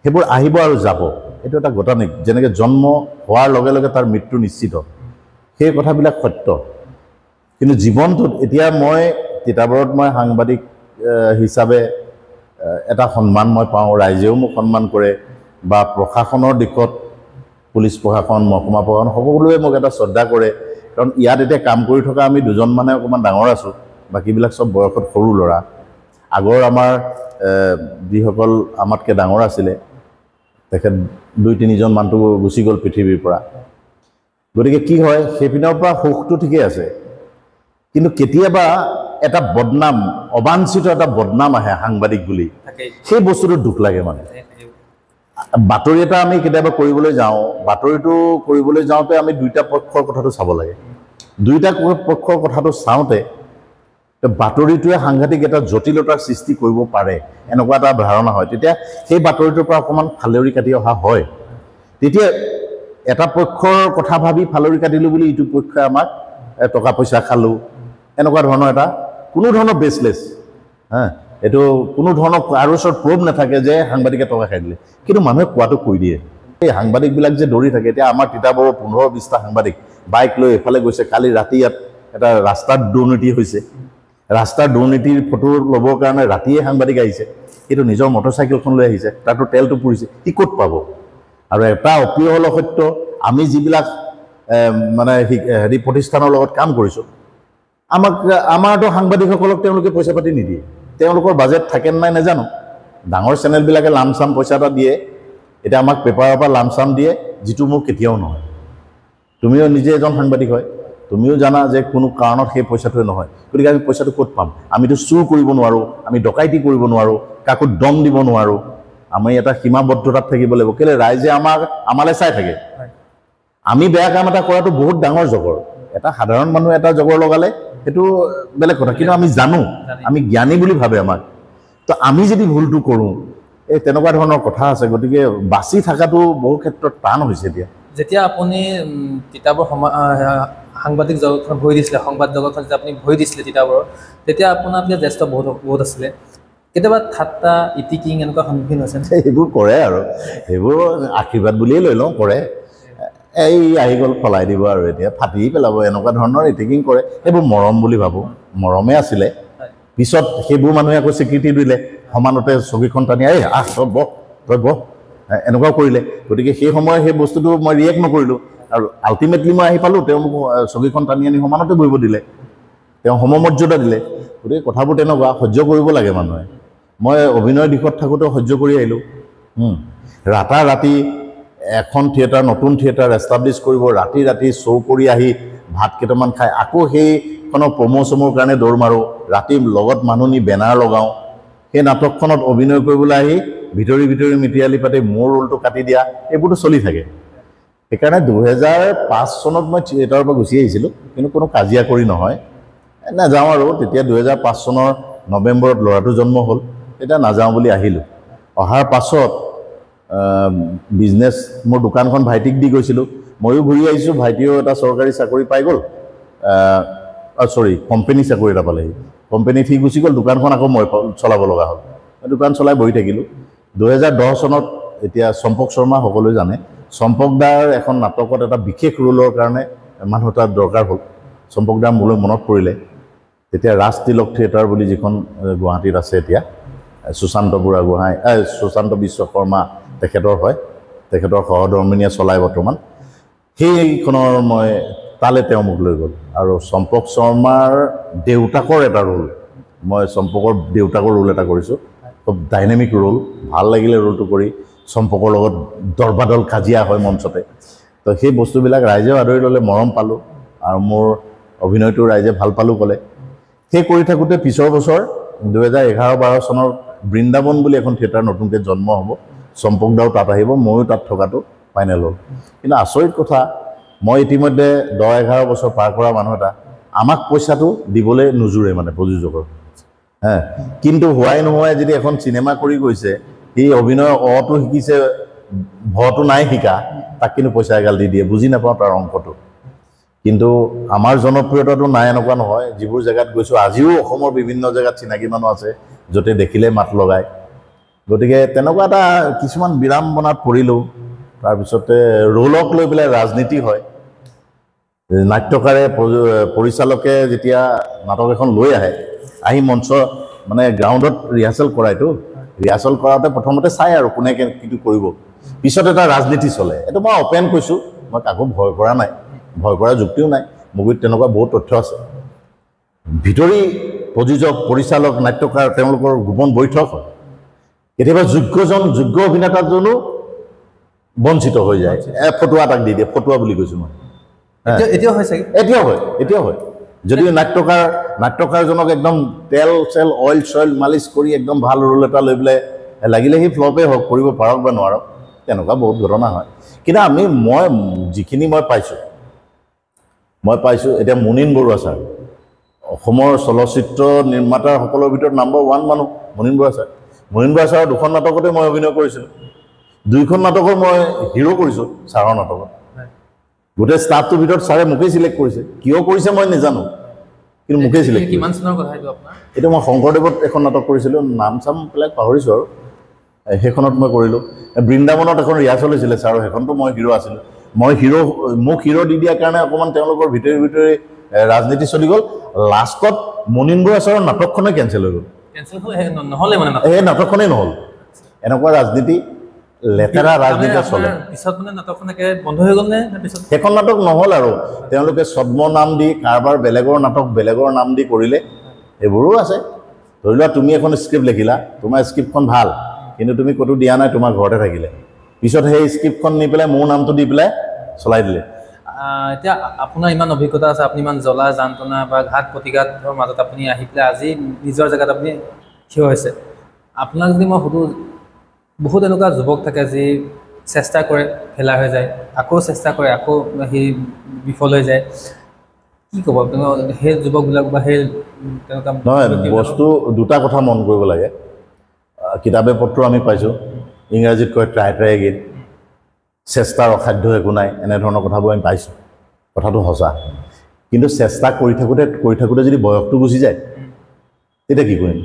সেইবোৰ আহিব আৰু যাব এইটো এটা গতানুগতিক যেনেকৈ জন্ম হোৱাৰ লগে লগে তাৰ মৃত্যু নিশ্চিত সেই কথাবিলাক সত্য কিন্তু জীৱনটোত এতিয়া মই তিতাবৰত মই সাংবাদিক হিচাপে এটা সন্মান মই পাওঁ ৰাইজেও মোক সন্মান কৰে বা প্ৰশাসনৰ দিশত পুলিচ প্ৰশাসন মহকুমা প্ৰশাসন সকলোৱে মোক এটা শ্ৰদ্ধা কৰে কাৰণ ইয়াত এতিয়া কাম কৰি থকা আমি দুজন মানে অকণমান ডাঙৰ আছোঁ বাকীবিলাক চব বয়সত সৰু ল'ৰা আগৰ আমাৰ যিসকল আমাতকৈ ডাঙৰ আছিলে তেখেত 2-3জন মানুহটো গুচি গ'ল পৃথিৱীৰ পৰা গতিকে কি হয় সেইপিনৰ পৰা সুখটো ঠিকেই আছে কিন্তু কেতিয়াবা এটা বদনাম অবাঞ্ছিত এটা বদনাম আহে সাংবাদিক বুলি সেই বস্তুটো দুখ লাগে মানে বাতৰি এটা আমি কেতিয়াবা কৰিবলৈ যাওঁ বাতৰিটো কৰিবলৈ যাওঁতে আমি দুইটা পক্ষৰ কথাটো চাব লাগে দুইটা পক্ষৰ কথাটো চাওঁতে বাতৰিটোৱে সাংঘাতিক এটা জটিলতাৰ সৃষ্টি কৰিব পাৰে এনেকুৱা এটা ধাৰণা হয় তেতিয়া সেই বাতৰিটোৰ পৰা অকণমান ফালৰি কাটি অহা হয় তেতিয়া এটা পক্ষৰ কথা ভাবি ফালৰি কাটিলোঁ বুলি ইটো পক্ষই আমাক টকা পইচা খালোঁ এনেকুৱা ধৰণৰ এটা কোনো ধৰণৰ বেচলেছ এইটো কোনো ধৰণৰ কাৰো ওচৰত প্ৰুফ নাথাকে যে সাংবাদিকে টকা খাই দিলে কিন্তু মানুহে কোৱাটো কৈ দিয়ে এই সাংবাদিকবিলাক যে দৌৰি থাকে এতিয়া আমাৰ তিতাবৰৰ 15-20টা সাংবাদিক বাইক লৈ এফালে গৈছে কালি ৰাতি ইয়াত এটা ৰাস্তাত দুৰ্নীতি হৈছে ৰাস্তাৰ দুৰ্নীতিৰ ফটো ল'বৰ কাৰণে ৰাতিয়ে সাংবাদিক আহিছে কিন্তু নিজৰ মটৰচাইকেলখন লৈ আহিছে তাতো তেলটো পুৰিছে কি ক'ত পাব আৰু এটা অপ্ৰিয় হ'ল সত্য আমি যিবিলাক মানে হেৰি প্ৰতিষ্ঠানৰ লগত কাম কৰিছোঁ আমাৰতো সাংবাদিকসকলক তেওঁলোকে পইচা পাতি নিদিয়ে তেওঁলোকৰ বাজেট থাকে নাই নাজানো ডাঙৰ চেনেলবিলাকে লামচাম পইচা এটা দিয়ে এতিয়া আমাক পেপাৰৰ পৰা লামচাম দিয়ে যিটো মোৰ কেতিয়াও নহয় তুমিও নিজে এজন সাংবাদিক হয় তুমিও জানা যে কোনো কাৰণত সেই পইচাটোৱে নহয় গতিকে আমি পইচাটো ক'ত পাম আমিতো চুৰ কৰিব নোৱাৰোঁ আমি ডকাইতি কৰিব নোৱাৰোঁ কাকো দম দিব নোৱাৰোঁ আমি এটা সীমাবদ্ধতাত থাকিব লাগিব কেলৈ ৰাইজে আমালৈ চাই থাকে আমি বেয়া কাম এটা কৰাটো বহুত ডাঙৰ জগৰ এটা সাধাৰণ মানুহ এটা জগৰ লগালে সেইটো বেলেগ কথা কিন্তু আমি জানো আমি জ্ঞানী বুলি ভাবে আমাক তো আমি যদি ভুলটো কৰোঁ এই তেনেকুৱা ধৰণৰ কথা আছে গতিকে বাচি থকাটো বহু ক্ষেত্ৰত টান হৈছে এতিয়া যেতিয়া আপুনি তিতাবৰ সাংবাদিক জগতখন ভৰি দিছিলে সংবাদ জগতখন যেতিয়া আপুনি ভৰি দিছিলে তিতাবৰৰ তেতিয়া আপোনাৰ জ্যেষ্ঠ বহুত আছিলে কেতিয়াবা ঠাট্টা ইটিকিং এনেকুৱা সন্মুখীন হৈছে সেইবোৰ কৰে আৰু সেইবোৰ আশীৰ্বাদ বুলিয়ে লৈ লওঁ কৰে এই আহি গ'ল ফলাই দিব আৰু এতিয়া ফাটি পেলাব এনেকুৱা ধৰণৰ ইটিকিং কৰে সেইবোৰ মৰম বুলি ভাবোঁ মৰমে আছিলে পিছত সেইবোৰ মানুহে আকৌ স্বীকৃতি দিলে সমানতে ছবিখন টানি তই বহ এনেকুৱাও কৰিলে গতিকে সেই সময় সেই বস্তুটো মই ৰিয়েক্ট নকৰিলোঁ আৰু আল্টিমেটলি মই আহি পালোঁ তেওঁ মোক ছবিখন টানি আনি সমানতে বহিব দিলে তেওঁ সমমৰ্যাদা দিলে গতিকে কথাবোৰ তেনেকুৱা সহ্য কৰিব লাগে মানুহে মই অভিনয় দিশত থাকোঁতে সহ্য কৰি আহিলোঁ ৰাতি এখন থিয়েটাৰ নতুন থিয়েটাৰ এষ্টাব্লিছ কৰিব ৰাতি শ্ব' কৰি আহি ভাত কেইটামান খাই আকৌ সেইখনৰ প্ৰমোচনৰ কাৰণে দৌৰ মাৰোঁ ৰাতি লগত মানুহ নি বেনাৰ লগাওঁ সেই নাটকখনত অভিনয় কৰিবলৈ আহি ভিতৰি মিটিয়ালি পাতি মোৰ ৰোলটো কাটি দিয়া এইবোৰতো চলি থাকে সেইকাৰণে 2005 চনত মই থিয়েটাৰৰ পৰা গুচি আহিছিলোঁ, কিন্তু কোনো কাজিয়া কৰি নহয়, নাযাওঁ আৰু। তেতিয়া 2005 চনৰ নৱেম্বৰত ল'ৰাটো জন্ম হ'ল, তেতিয়া নাযাওঁ বুলি আহিলোঁ। অহাৰ পাছত বিজনেছ, মোৰ দোকানখন ভাইটিক দি গৈছিলোঁ, ময়ো ঘূৰি আহিছোঁ, ভাইটিয়েও এটা চৰকাৰী চাকৰি পাই গ'ল, কোম্পানী চাকৰি এটা পালেহি, কোম্পানীত সি গুচি গ'ল, দোকানখন আকৌ মই চলাব লগা হ'ল। দোকান চলাই বহি থাকিলোঁ। 2010 চনত এতিয়া চম্পক শৰ্মা সকলোৱে জানে, চম্পক দাৰ এখন নাটকত এটা বিশেষ ৰোলৰ কাৰণে মানুহ এটা দৰকাৰ হ'ল। চম্পক দাৰ মোলৈ মনত পৰিলে, তেতিয়া ৰাজ তিলক থিয়েটাৰ বুলি যিখন গুৱাহাটীত আছে এতিয়া, সুশান্ত বুঢ়াগোহাঁই, সুশান্ত বিশ্বকৰ্মা তেখেতৰ হয়, তেখেতৰ সহধৰ্মিনীয়ে চলাই বৰ্তমান। সেইখনৰ মই তালৈ তেওঁ মোক লৈ গ'ল, আৰু চম্পক শৰ্মাৰ দেউতাকৰ এটা ৰোল, মই চম্পকৰ দেউতাকৰ ৰোল এটা কৰিছোঁ, খুব ডাইনামিক ৰোল, ভাল লাগিলে ৰোলটো কৰি। চম্পকৰ লগত দৰবাদল কাজিয়া হয় মঞ্চতে, তো সেই বস্তুবিলাক ৰাইজেও আদৰি ল'লে, মৰম পালোঁ, আৰু মোৰ অভিনয়টো ৰাইজে ভাল পালোঁ ক'লে। সেই কৰি থাকোঁতে পিছৰ বছৰ 2011-12 চনৰ বৃন্দাবন বুলি এখন থিয়েটাৰ নতুনকৈ জন্ম হ'ব, চম্পক দাও তাত আহিব, ময়ো তাত থকাটো ফাইনেল হ'ল। কিন্তু আচৰিত কথা, মই ইতিমধ্যে 10-11 বছৰ পাৰ কৰা মানুহ এটা, আমাক পইচাটো দিবলৈ নোজোৰে মানে প্ৰযোজকৰ, কিন্তু হোৱাই নোহোৱাই যদি এখন চিনেমা কৰি গৈছে, সি অভিনয় অটো শিকিছে, ভটো নাই শিকা, তাক কিন্তু পইচা এগাল দি দিয়ে, বুজি নাপাওঁ তাৰ অংকটো। কিন্তু আমাৰ জনপ্ৰিয়তাটো নাই এনেকুৱা নহয়, যিবোৰ জেগাত গৈছোঁ, আজিও অসমৰ বিভিন্ন জেগাত চিনাকি মানুহ আছে, য'তে দেখিলে মাত লগায়। গতিকে তেনেকুৱা এটা কিছুমান বিড়ম্বনাত পৰিলোঁ। তাৰপিছতে ৰোলক লৈ পেলাই ৰাজনীতি হয়, নাট্যকাৰে পৰিচালকে যেতিয়া নাটক এখন লৈ আহে, আহি মঞ্চ মানে গ্ৰাউণ্ডত ৰিহাৰ্চেল কৰায়তো, ৰিহাৰ্চেল কৰাওঁতে প্ৰথমতে চাই আৰু কোনে কিটো কৰিব, পিছত এটা ৰাজনীতি চলে। এইটো মই অপেন কৈছোঁ, মই কাকো ভয় কৰা নাই, ভয় কৰাৰ যুক্তিও নাই, মুগুৰিত তেনেকুৱা বহুত তথ্য আছে। ভিতৰি প্ৰযোজক, পৰিচালক, নাট্যকাৰ, তেওঁলোকৰ গোপন বৈঠক হয়। কেতিয়াবা যোগ্য অভিনেতাজনো বঞ্চিত হৈ যায়, ফটোৱা তাক দি দিয়ে, ফটোৱা বুলি কৈছোঁ মই। এতিয়াও হয় চাগে, এতিয়াও হয়। যদিও নাট্যকাৰজনক একদম তেল চেল অইল মালিচ কৰি একদম ভাল ৰোল এটা লৈ পেলাই, লাগিলে সি ফ্লপেই হওক, কৰিব পাৰক বা নোৱাৰক, তেনেকুৱা বহুত ঘটনা হয়। কিন্তু মই যিখিনি মই পাইছোঁ, এতিয়া মুনীন বৰুৱা ছাৰ, অসমৰ চলচ্চিত্ৰ নিৰ্মাতাসকলৰ ভিতৰত নম্বৰ 1 মানুহ মুনীন বৰুৱা ছাৰ। মুনীন বৰুৱা ছাৰৰ 2খন নাটকতে মই অভিনয় কৰিছিলোঁ, 2খন নাটকৰ মই হিৰো কৰিছোঁ ছাৰৰ নাটকত। গোটেই ষ্টাফটোৰ ভিতৰত ছাৰে মোকেই চিলেক্ট কৰিছে, কিয় কৰিছে মই নাজানো, কিন্তু মোকেই চিলেক্ট কৰিছে। কিমান চনৰ কথা এইটো আপোনাৰ? এইটো মই শংকৰদেৱত এখন নাটক কৰিছিলোঁ, নাম চাম পেলাই পাহৰিছোঁ আৰু, সেইখনত মই কৰিলোঁ। বৃন্দাবনত এখন ৰিহাৰ্চেল হৈছিলে ছাৰৰ, সেইখনতো মই হিৰো আছিলোঁ। মোক হিৰো দি দিয়াৰ কাৰণে অকণমান তেওঁলোকৰ ভিতৰি ৰাজনীতি চলি গ'ল। লাষ্টত মুনীন বৰুৱা ছাৰৰ নাটকখনে কেঞ্চেল হৈ গ'ল, নহ'লে মানে এই নাটকখনেই নহ'ল। এনেকুৱা ৰাজনীতি, লেতেৰা ৰাজনীতি চলে। পিছত মানে নাটকখন বন্ধ হৈ গ'ল নে? সেইখন নাটক নহ'ল আৰু, তেওঁলোকে ছদ্ম নাম দি কাৰোবাৰ বেলেগৰ নাটক বেলেগৰ নাম দি কৰিলে। এইবোৰো আছে। ধৰি লোৱা তুমি এখন স্ক্ৰিপ্ট লিখিলা, তোমাৰ স্ক্ৰিপ্টখন ভাল, কিন্তু তুমি ক'তো দিয়া নাই, তোমাৰ ঘৰতে থাকিলে, পিছত সেই স্ক্ৰিপ্টখন নি পেলাই মোৰ নামটো দি পেলাই চলাই দিলে। এতিয়া আপোনাৰ ইমান অভিজ্ঞতা আছে, আপুনি ইমান জ্বলা যান্ত্ৰণা বা ঘাত প্ৰতিঘাতৰ মাজত আপুনি আহি পেলাই আজি নিজৰ জেগাত আপুনি থিয় হৈছে। আপোনাক যদি মই সুধোঁ, বহুত এনেকুৱা যুৱক থাকে যি চেষ্টা কৰে, ফেলা হৈ যায়, আকৌ চেষ্টা কৰে, আকৌ সেই বিফল হৈ যায়, কি ক'ব সেই যুৱকবিলাক বা সেই তেনেকুৱা? নহয়, বস্তু দুটা কথা মন কৰিব লাগে। কিতাপে পত্ৰ আমি পাইছোঁ, ইংৰাজীত কয় ট্ৰাই এগেইন, চেষ্টাৰ অসাধ্য একো নাই, এনেধৰণৰ কথাবোৰ আমি পাইছোঁ, কথাটো সঁচা। কিন্তু চেষ্টা কৰি থাকোঁতে যদি বয়সটো গুচি যায়, তেতিয়া কি কৰিম?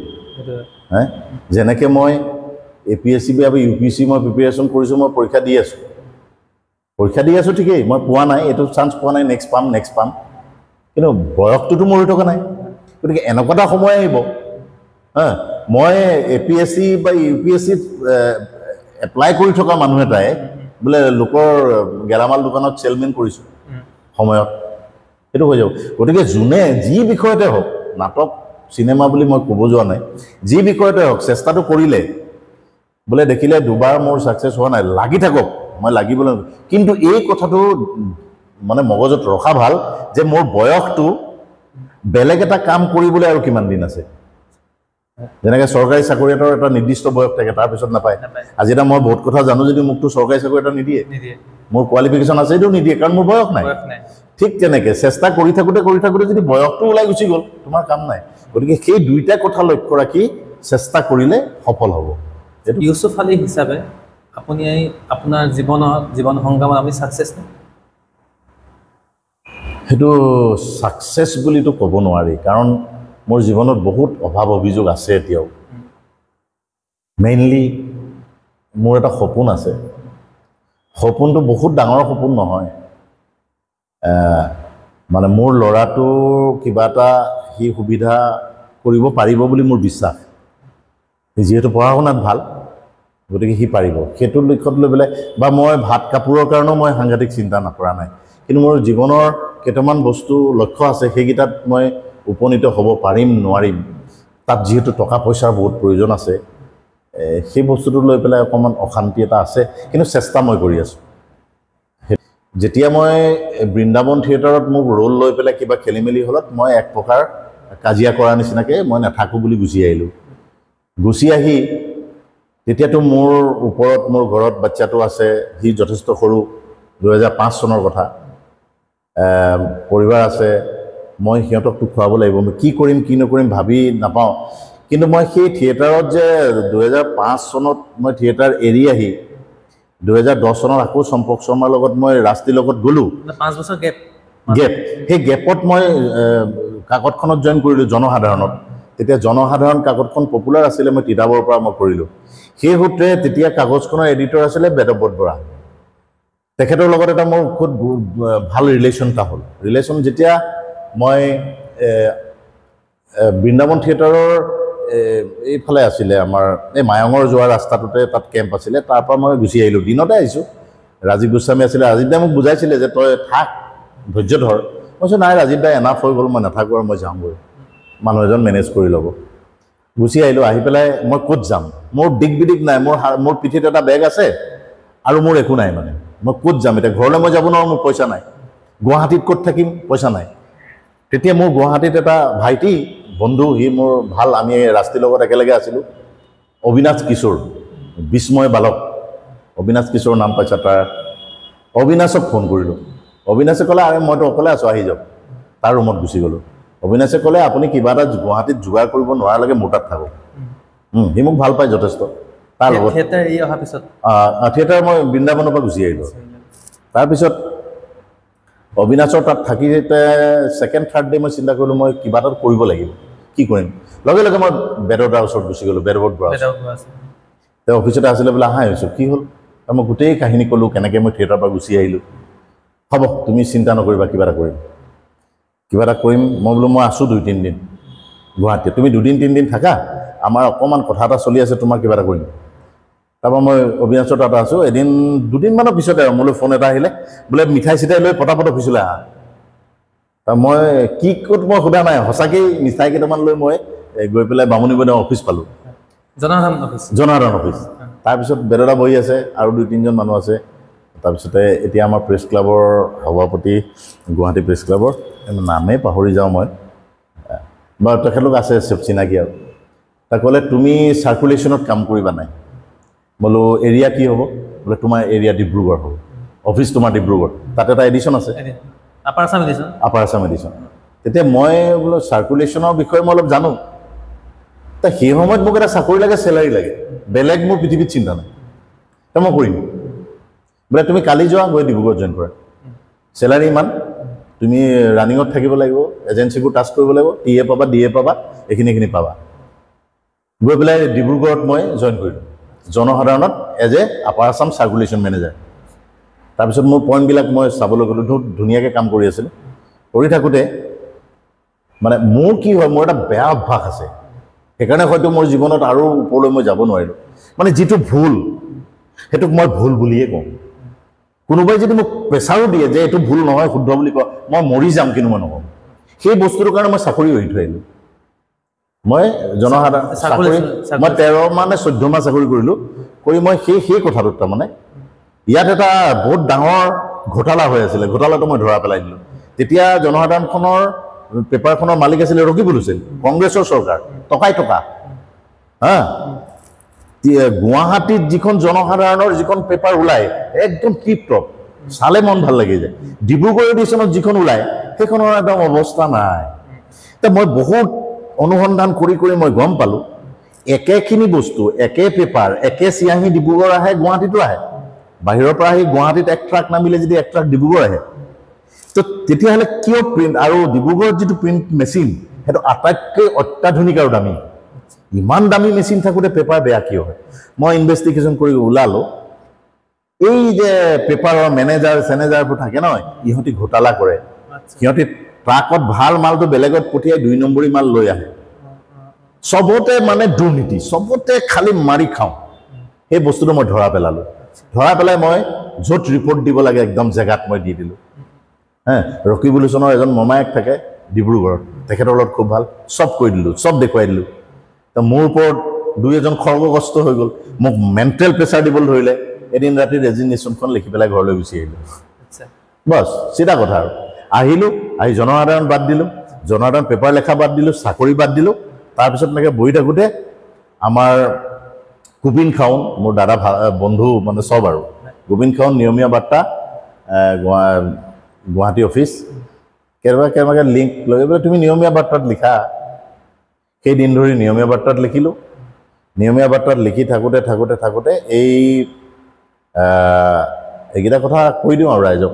যেনেকৈ মই APSC বা UPSC মই প্ৰিপেৰেশ্যন কৰিছোঁ, মই পৰীক্ষা দি আছোঁ ঠিকেই, মই পোৱা নাই, এইটো চান্স পোৱা নাই, নেক্সট পাম, কিন্তু বয়সটোতো মৰি থকা নাই। গতিকে এনেকুৱা এটা সময় আহিব, মই APSC বা UPSCত এপ্লাই কৰি থকা মানুহ এটাই বোলে লোকৰ গেলামাল দোকানত চেলমেন কৰিছোঁ সময়ত, সেইটো হৈ যাব। গতিকে যোনে যি বিষয়তে হওক, নাটক চিনেমা বুলি মই ক'ব যোৱা নাই, যি বিষয়তে হওক চেষ্টাটো কৰিলে, বোলে দেখিলে দুবাৰ মোৰ ছাকচেছ হোৱা নাই, লাগি থাকক, মই লাগিবলৈ। কিন্তু এই কথাটো মানে মগজত ৰখা ভাল যে মোৰ বয়সটো বেলেগ এটা কাম কৰিবলৈ আৰু কিমান দিন আছে। যেনেকৈ চৰকাৰী চাকৰি এটা নিৰ্দিষ্ট বয়স থাকে, তাৰপিছত নাপায়। আজি এটা মই বহুত কথা জানো যদি মোকতো চৰকাৰী চাকৰি এটা নিদিয়ে, মোৰ কোৱালিফিকেশ্যন আছে এইটো নিদিয়ে কাৰণ মোৰ বয়স নাই বয়স নাই ঠিক তেনেকৈ চেষ্টা কৰি থাকোঁতে যদি বয়সটো ওলাই গুচি গ'ল তোমাৰ কাম নাই গতিকে সেই দুইটা কথা লক্ষ্য ৰাখি চেষ্টা কৰিলে সফল হ'ব ইউছুফ আলী হিচাপে আপুনি আপোনাৰ জীৱন সংগ্ৰামত আপুনি ছাকচেছ নে সেইটো ছাকচেছ বুলিতো ক'ব নোৱাৰি কাৰণ মোৰ জীৱনত বহুত অভাৱ অভিযোগ আছে এতিয়াও মেইনলি মোৰ এটা সপোন আছে সপোনটো বহুত ডাঙৰ সপোন নহয় মানে মোৰ ল'ৰাটোৰ কিবা এটা সি সুবিধা কৰিব পাৰিব বুলি মোৰ বিশ্বাস যিহেতু পঢ়া শুনাত ভাল গতিকে সি পাৰিব সেইটো লক্ষ্যত লৈ পেলাই বা মই ভাত কাপোৰৰ কাৰণেও মই সাংঘাতিক চিন্তা নকৰা নাই কিন্তু মোৰ জীৱনৰ কেইটামান বস্তু লক্ষ্য আছে সেইকেইটাত মই উপনীত হ'ব পাৰিম নোৱাৰিম তাত যিহেতু টকা পইচাৰ বহুত প্ৰয়োজন আছে সেই বস্তুটো লৈ পেলাই অকণমান অশান্তি এটা আছে কিন্তু চেষ্টা মই কৰি আছোঁ যেতিয়া মই বৃন্দাবন থিয়েটাৰত মোক ৰোল লৈ পেলাই কিবা খেলি মেলি হ'লত মই এক প্ৰকাৰ কাজিয়া কৰাৰ নিচিনাকৈ মই নাথাকোঁ বুলি গুচি আহিলোঁ গুচি আহি তেতিয়াতো মোৰ ওপৰত মোৰ ঘৰত বাচ্চাটো আছে সি যথেষ্ট সৰু 2005 চনৰ কথা পৰিবাৰ আছে মই সিহঁতকতো খুৱাব লাগিব মই কি কৰিম কি নকৰিম ভাবি নাপাওঁ কিন্তু মই সেই থিয়েটাৰত যে 2005 চনত মই থিয়েটাৰ এৰি আহি 2010 চনত আকৌ চম্পক শৰ্মাৰ লগত মই ৰাষ্ট্ৰীৰ লগত গ'লোঁ 5 বছৰ গেপ সেই গেপত মই কাকতখনত জইন কৰিলোঁ জনসাধাৰণত তেতিয়া জনসাধাৰণ কাকতখন পপুলাৰ আছিলে মই তিতাবৰ পৰা মই কৰিলোঁ সেই সূত্ৰে তেতিয়া কাগজখনৰ এডিটৰ আছিলে বেদব্ৰত বৰা তেখেতৰ লগত এটা মোৰ খুব ভাল ৰিলেশ্যন এটা হ'ল ৰিলেশ্যন যেতিয়া মই বৃন্দাবন থিয়েটাৰৰ এইফালে আছিলে আমাৰ এই মায়ঙৰ যোৱা ৰাস্তাটোতে তাত কেম্প আছিলে তাৰ পৰা মই গুচি আহিলোঁ দিনতে আহিছোঁ ৰাজীৱ গোস্বামী আছিলে ৰাজীৱ দাই মোক বুজাইছিলে যে তই থাক ধৈৰ্য ধৰ মই কৈছোঁ নাই ৰাজীৱ দাই এনাফ হৈ গ'ল মই নাথাকোঁ আৰু মই যাওঁগৈ মানুহ এজন মেনেজ কৰি ল'ব গুচি আহিলোঁ আহি পেলাই মই ক'ত যাম মোৰ দিক বিদিক নাই মোৰ পিঠিত এটা বেগ আছে আৰু মোৰ একো নাই মানে মই ক'ত যাম এতিয়া ঘৰলৈ মই যাব নোৱাৰোঁ মোৰ পইচা নাই গুৱাহাটীত ক'ত থাকিম পইচা নাই তেতিয়া মোৰ গুৱাহাটীত এটা ভাইটি বন্ধু সি মোৰ ভাল আমি ৰাষ্ট্ৰীৰ লগত একেলগে আছিলোঁ অবিনাশ কিশোৰ বিস্ময় বালক অবিনাশ কিশোৰ নাম পাইছা তাৰ অবিনাশক ফোন কৰিলোঁ অবিনাশে ক'লে আৰে মইতো অকলে আছোঁ আহি যাওক তাৰ ৰুমত গুচি গ'লোঁ অবিনাশে ক'লে আপুনি কিবা এটা গুৱাহাটীত যোগাৰ কৰিব নোৱাৰালৈকে মোৰ তাত থাকক সি মোক ভাল পায় যথেষ্ট তাৰ লগত থিয়েটাৰ এই অহাৰ পিছত থিয়েটাৰ মই বৃন্দাবনৰ পৰা গুচি আহিলোঁ তাৰপিছত অবিনাশৰ তাত থাকি ছেকেণ্ড থাৰ্ড ডে মই চিন্তা কৰিলোঁ মই কিবা এটা কৰিব লাগিব কি কৰিম লগে লগে মই বেদদাৰ ওচৰত গুচি গ'লোঁ বেদব্ৰত বৰা তেওঁ অফিচতে আছিলে বোলে আহাই হৈছোঁ কি হ'ল মই গোটেই কাহিনী ক'লোঁ কেনেকৈ মই থিয়েটাৰৰ পৰা গুচি আহিলোঁ হ'ব তুমি চিন্তা নকৰিবা কিবা এটা কৰিম মই বোলো মই আছোঁ 2-3 দিন গুৱাহাটীত তুমি 2-3 দিন থাকা আমাৰ অকণমান কথা এটা চলি আছে তোমাৰ কিবা এটা কৰিম তাৰপৰা মই অবিনাশৰ তাত আছোঁ এদিন 2 দিনমানৰ পিছতে আৰু মোলৈ ফোন এটা আহিলে বোলে মিঠাই চিঠাই লৈ পটাপট অফিচলৈ আহা মই কি ক'ত মই সোধা নাই সঁচাকেই মিঠাই কেইটামান লৈ মই গৈ পেলাই বামুণী বৈদ্যৰ অফিচ পালোঁ জনসাধাৰণ অফিচ তাৰপিছত বেদদা বহি আছে আৰু 2-3জন মানুহ আছে তাৰপিছতে এতিয়া আমাৰ প্ৰেছ ক্লাবৰ সভাপতি গুৱাহাটী প্ৰেছ ক্লাবৰ নামেই পাহৰি যাওঁ মই বা তেখেতলোক আছে চব চিনাকি আৰু তাক ক'লে তুমি চাৰ্কুলেশ্যনত কাম কৰিবা নাই বোলো এৰিয়া কি হ'ব বোলে তোমাৰ এৰিয়া ডিব্ৰুগড় হ'ব অফিচ তোমাৰ ডিব্ৰুগড় তাত এটা এডিশ্যন আছে আপাৰ আছাম এডিশ্যন তেতিয়া মই বোলো চাৰ্কুলেশ্যনৰ বিষয়ে মই অলপ জানো তা সেই সময়ত মোক এটা চাকৰি লাগে চেলাৰী লাগে বেলেগ মোৰ পৃথিৱীত চিন্তা নাই তা মই কৰিম বোলে তুমি কালি যোৱা গৈ ডিব্ৰুগড় জইন কৰা চেলাৰী ইমান তুমি ৰানিঙত থাকিব লাগিব এজেঞ্চিবোৰ টাচ কৰিব লাগিব টিএ পাবা ডিএ পাবা এইখিনি পাবা গৈ পেলাই ডিব্ৰুগড়ত মই জইন কৰিলোঁ জনসাধাৰণত as a upper Assam circulation manager তাৰপিছত মোৰ পইণ্টবিলাক মই চাবলৈ গ'লোঁ ধুনীয়াকৈ কাম কৰি আছিলোঁ কৰি থাকোঁতে মানে মোৰ কি হয় মোৰ এটা বেয়া অভ্যাস আছে সেইকাৰণে হয়তো মোৰ জীৱনত আৰু ওপৰলৈ মই যাব নোৱাৰিলোঁ মানে যিটো ভুল সেইটোক মই ভুল বুলিয়ে কওঁ কোনোবাই যদি মোক প্ৰেছাৰো দিয়ে যে এইটো ভুল নহয় শুদ্ধ বুলি কয় মই মৰি যাম কিন্তু মই নকওঁ সেই বস্তুটোৰ কাৰণে মই চাকৰি এৰি থৈ আহিলোঁ মই জনসাধাৰণ চাকৰি মই 13 মানে 14 মাহ চাকৰি কৰিলোঁ কৰি মই সেই কথাটোত তাৰমানে ইয়াত এটা বহুত ডাঙৰ ঘোটালা হৈ আছিলে ঘোটালাটো মই ধৰা পেলাই দিলোঁ তেতিয়া জনসাধাৰণখনৰ পেপাৰখনৰ মালিক আছিলে ৰকিবুল হুছেইন কংগ্ৰেছৰ চৰকাৰ টকা হা গুৱাহাটীত যিখন জনসাধাৰণৰ যিখন পেপাৰ ওলায় একদম টিপ টপ চালে মন ভাল লাগি যায় ডিব্ৰুগড় এডিশ্যনত যিখন ওলায় সেইখনৰ একদম অৱস্থা নাই তে মই বহুত অনুসন্ধান কৰি মই গম পালোঁ একেখিনি বস্তু একে পেপাৰ একে চিয়াহী ডিব্ৰুগড় আহে গুৱাহাটীতো আহে বাহিৰৰ পৰা আহি গুৱাহাটীত এক ট্ৰাক নামিলে যদি এক ট্ৰাক ডিব্ৰুগড় আহে তো তেতিয়াহ'লে কিয় প্ৰিণ্ট আৰু ডিব্ৰুগড়ত যিটো প্ৰিণ্ট মেচিন সেইটো আটাইতকৈ অত্যাধুনিক আৰু দামী ইমান দামী মেচিন থাকোঁতে পেপাৰ বেয়া কিয় হয় মই ইনভেষ্টিগেশ্যন কৰি ওলালোঁ এই যে পেপাৰৰ মেনেজাৰবোৰ থাকে নহয় ইহঁতি ঘোটালা কৰে সিহঁতি ট্ৰাকত ভাল মালটো বেলেগত পঠিয়াই 2 নম্বৰী মাল লৈ আহে চবতে মানে দুৰ্নীতি চবতে খালি মাৰি খাওঁ সেই বস্তুটো মই ধৰা পেলালোঁ ধৰা পেলাই মই য'ত ৰিপৰ্ট দিব লাগে একদম জেগাত মই দি দিলোঁ ৰকিবুল হুছেইনৰ এজন মমায়েক থাকে ডিব্ৰুগড়ত তেখেতৰ লগত খুব ভাল চব কৈ দিলোঁ চব দেখুৱাই দিলোঁ তো মোৰ ওপৰত 2-এজন খৰ্গগ্ৰস্ত হৈ গ'ল মোক মেণ্টেল প্ৰেছাৰ দিবলৈ ধৰিলে এদিন ৰাতি ৰেজিগনেশ্যনখন লিখি পেলাই ঘৰলৈ গুচি আহিলোঁ বছ চিধা কথা আৰু আহিলোঁ আহি জনসাধাৰণ বাদ দিলোঁ জনসাধাৰণ পেপাৰ লেখা বাদ দিলোঁ চাকৰি বাদ দিলোঁ তাৰপিছত এনেকৈ বহি থাকোঁতে আমাৰ গোবিন খাউন মোৰ দাদা বন্ধু মানে চব আৰু গোবিন খাউন নিয়মীয়া বাৰ্তা গুৱাহাটী অফিচ কেনেবাকৈ লিংক লৈ পেলাই তুমি নিয়মীয়া বাৰ্তাত লিখা সেই দিন ধৰি নিয়মীয়া বাৰ্তাত লিখিলোঁ নিয়মীয়া বাৰ্তাত লিখি থাকোঁতে এইকেইটা কথা কৈ দিওঁ আৰু ৰাইজক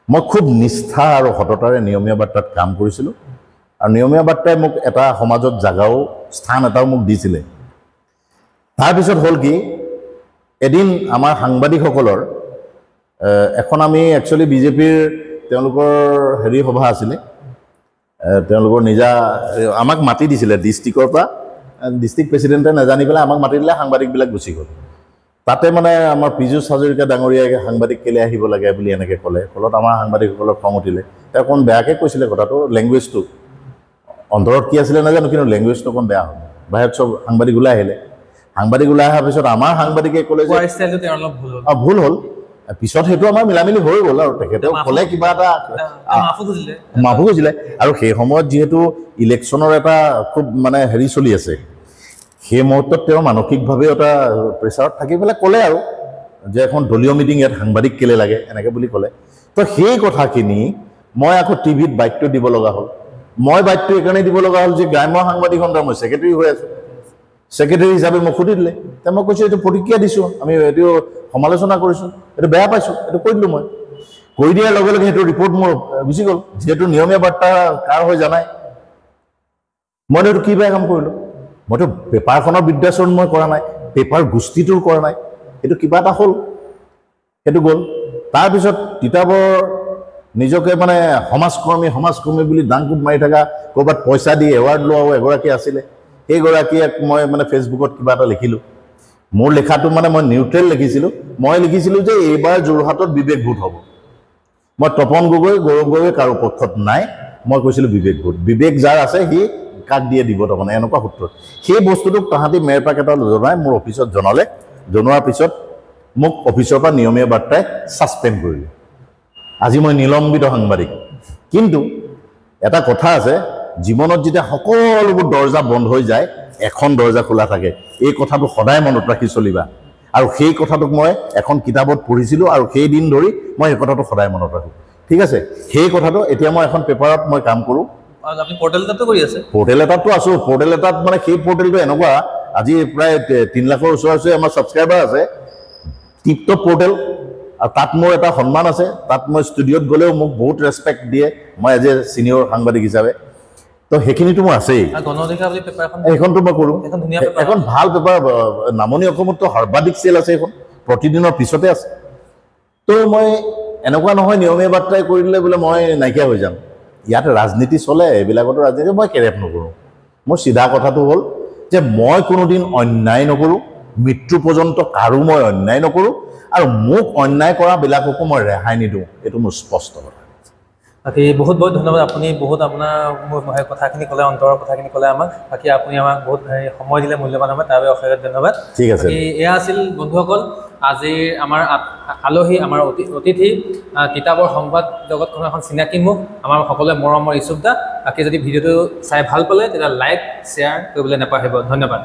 মই খুব নিষ্ঠা আৰু সততাৰে নিয়মীয়া বাৰ্তাত কাম কৰিছিলোঁ আৰু নিয়মীয়া বাৰ্তাই মোক এটা সমাজত জাগাও স্থান এটাও মোক দিছিলে তাৰপিছত হ'ল কি এদিন আমাৰ সাংবাদিকসকলৰ এখন আমি একচুৱেলি বিজেপিৰ তেওঁলোকৰ হেৰি সভা আছিলে তেওঁলোকৰ নিজা আমাক মাতি দিছিলে ডিষ্ট্ৰিক্টৰ পৰা ডিষ্ট্ৰিক্ট প্ৰেচিডেণ্টে নাজানি পেলাই আমাক মাতি দিলে সাংবাদিকবিলাক গুচি গ'ল তাতে মানে আমাৰ পীযুষ হাজৰিকা ডাঙৰীয়াই সাংবাদিক কেলে আহিব লাগে বুলি এনেকৈ ক'লে ফলত আমাৰ সাংবাদিকসকলৰ খং উঠিলে তেওঁ অকণ বেয়াকৈ কৈছিলে কথাটো লেংগুৱেজটো অন্তৰত কি আছিলে নাজানো কিন্তু লেংগুৱেজটো অকণ বেয়া হ'ল বাহিৰত চব সাংবাদিক ওলাই আহিলে সাংবাদিক ওলাই অহাৰ পিছত আমাৰ সাংবাদিকে ক'লে যে ভুল হ'ল পিছত সেইটো আমাৰ মিলামিলি হৈ গ'ল আৰু তেখেতেও ক'লে কিবা এটা মাফো খুজিলে আৰু সেই সময়ত যিহেতু ইলেকশ্যনৰ এটা খুব মানে হেৰি চলি আছে সেই মুহূৰ্তত তেওঁ মানসিকভাৱেও এটা প্ৰেছাৰত থাকি পেলাই ক'লে আৰু যে এখন দলীয় মিটিং ইয়াত সাংবাদিক কেলে লাগে এনেকৈ বুলি ক'লে তো সেই কথাখিনি মই আকৌ টিভিত বাক্য দিব লগা হ'ল মই বাক্য এইকাৰণে দিব লগা হ'ল যে গ্ৰাম্য সাংবাদিক সন্থাৰ মই ছেক্ৰেটাৰী হৈ আছোঁ ছেক্ৰেটাৰী হিচাপে মোক সুধি দিলে তে মই কৈছোঁ এইটো প্ৰতিক্ৰিয়া দিছোঁ আমি এইটো সমালোচনা কৰিছোঁ এইটো বেয়া পাইছোঁ এইটো কৈ দিলোঁ মই কৈ দিয়াৰ লগে লগে সেইটো ৰিপৰ্ট মোৰ গুচি গ'ল যিহেতু নিয়মীয়া বাৰ্তা কাৰ হৈ জানাই মইতো এইটো কি বেয়া কাম কৰিলোঁ মইতো পেপাৰখনৰ বিদ্যাচৰণ মই কৰা নাই পেপাৰ গোষ্ঠীটোৰ কৰা নাই এইটো কিবা এটা হ'ল সেইটো গ'ল তাৰপিছত তিতাবৰ নিজকে মানে সমাজকৰ্মী বুলি দাংকুট মাৰি থকা ক'ৰবাত পইচা দি এৱাৰ্ড লোৱাও এগৰাকী আছিলে সেইগৰাকীক মই মানে ফেচবুকত কিবা এটা লিখিলোঁ মোৰ লেখাটো মানে মই নিউট্ৰেল লিখিছিলোঁ মই লিখিছিলোঁ যে এইবাৰ যোৰহাটত বিবেক ভোট হ'ব মই তপন গগৈ গৌৰৱ গগৈ কাৰো পক্ষত নাই মই কৈছিলোঁ বিবেক ভোট বিবেক যাৰ আছে সি কাক দিয়ে দিব তাৰমানে এনেকুৱা সূত্ৰত সেই বস্তুটোক তাহাঁতি মেৰপাক এটা জনাই মোৰ অফিচত জনোৱাৰ পিছত মোক অফিচৰ পৰা নিয়মীয়া বাৰ্তাই ছাছপেণ্ড কৰিলে আজি মই নিলম্বিত সাংবাদিক কিন্তু এটা কথা আছে জীৱনত যেতিয়া সকলোবোৰ দৰ্জা বন্ধ হৈ যায় এখন দৰ্জা খোলা থাকে এই কথাটো সদায় মনত ৰাখি চলিবা আৰু সেই কথাটোক মই এখন কিতাপত পঢ়িছিলোঁ আৰু সেই দিন ধৰি মই এই কথাটো সদায় মনত ৰাখোঁ ঠিক আছে সেই কথাটো এতিয়া মই এখন পেপাৰত মই কাম কৰোঁ আপুনি পৰ্টেল এটাতো কৰি আছে পৰ্টেল এটাতো আছোঁ পৰ্টেল এটাত মানে সেই পৰ্টেলটো এনেকুৱা আজি প্ৰায় 3 লাখৰ ওচৰে আমাৰ ছাবস্ক্ৰাইবাৰ আছে টিপটপ পৰ্টেল আৰু তাত মোৰ এটা সন্মান আছে তাত মই ষ্টুডিঅ'ত গ'লেও মোক বহুত ৰেচপেক্ট দিয়ে মই এজ এ ছিনিয়ৰ সাংবাদিক হিচাপে তো সেইখিনিতো মোৰ আছেই এইখনটো মই কৰোঁ এখন ভাল পেপাৰ নামনি অসমততো সৰ্বাধিক চেল আছে এইখন প্ৰতিদিনৰ পিছতে আছে তো মই এনেকুৱা নহয় নিয়মীয়া বাৰ্তাই কৰি দিলে বোলে মই নাইকিয়া হৈ যাম ইয়াত ৰাজনীতি চলে এইবিলাকতো ৰাজনীতি মই কেৰেপ নকৰোঁ মোৰ চিধা কথাটো হ'ল যে মই কোনোদিন অন্যায় নকৰোঁ মৃত্যু পৰ্যন্ত কাৰো মই অন্যায় নকৰোঁ আৰু মোক অন্যায় কৰাবিলাককো মই ৰেহাই নিদিওঁ এইটো মোৰ স্পষ্ট কথা বাকী বহুত বহুত ধন্যবাদ আপুনি বহুত আপোনাৰ কথাখিনি ক'লে অন্তৰৰ কথাখিনি ক'লে আমাক বাকী আপুনি আমাক বহুত সময় দিলে মূল্যৱান সময় তাৰ বাবে অশেষ ধন্যবাদ ঠিক আছে এয়া আছিল বন্ধুসকল আজিৰ আমাৰ আলহী আমাৰ অতিথি কিতাপৰ সংবাদ জগতখনৰ এখন চিনাকি মুখ আমাৰ সকলোৱে মৰমৰ ইছুক দা বাকী যদি ভিডিঅ'টো চাই ভাল পালে তেতিয়া লাইক শ্বেয়াৰ কৰিবলৈ নাপাহৰিব ধন্যবাদ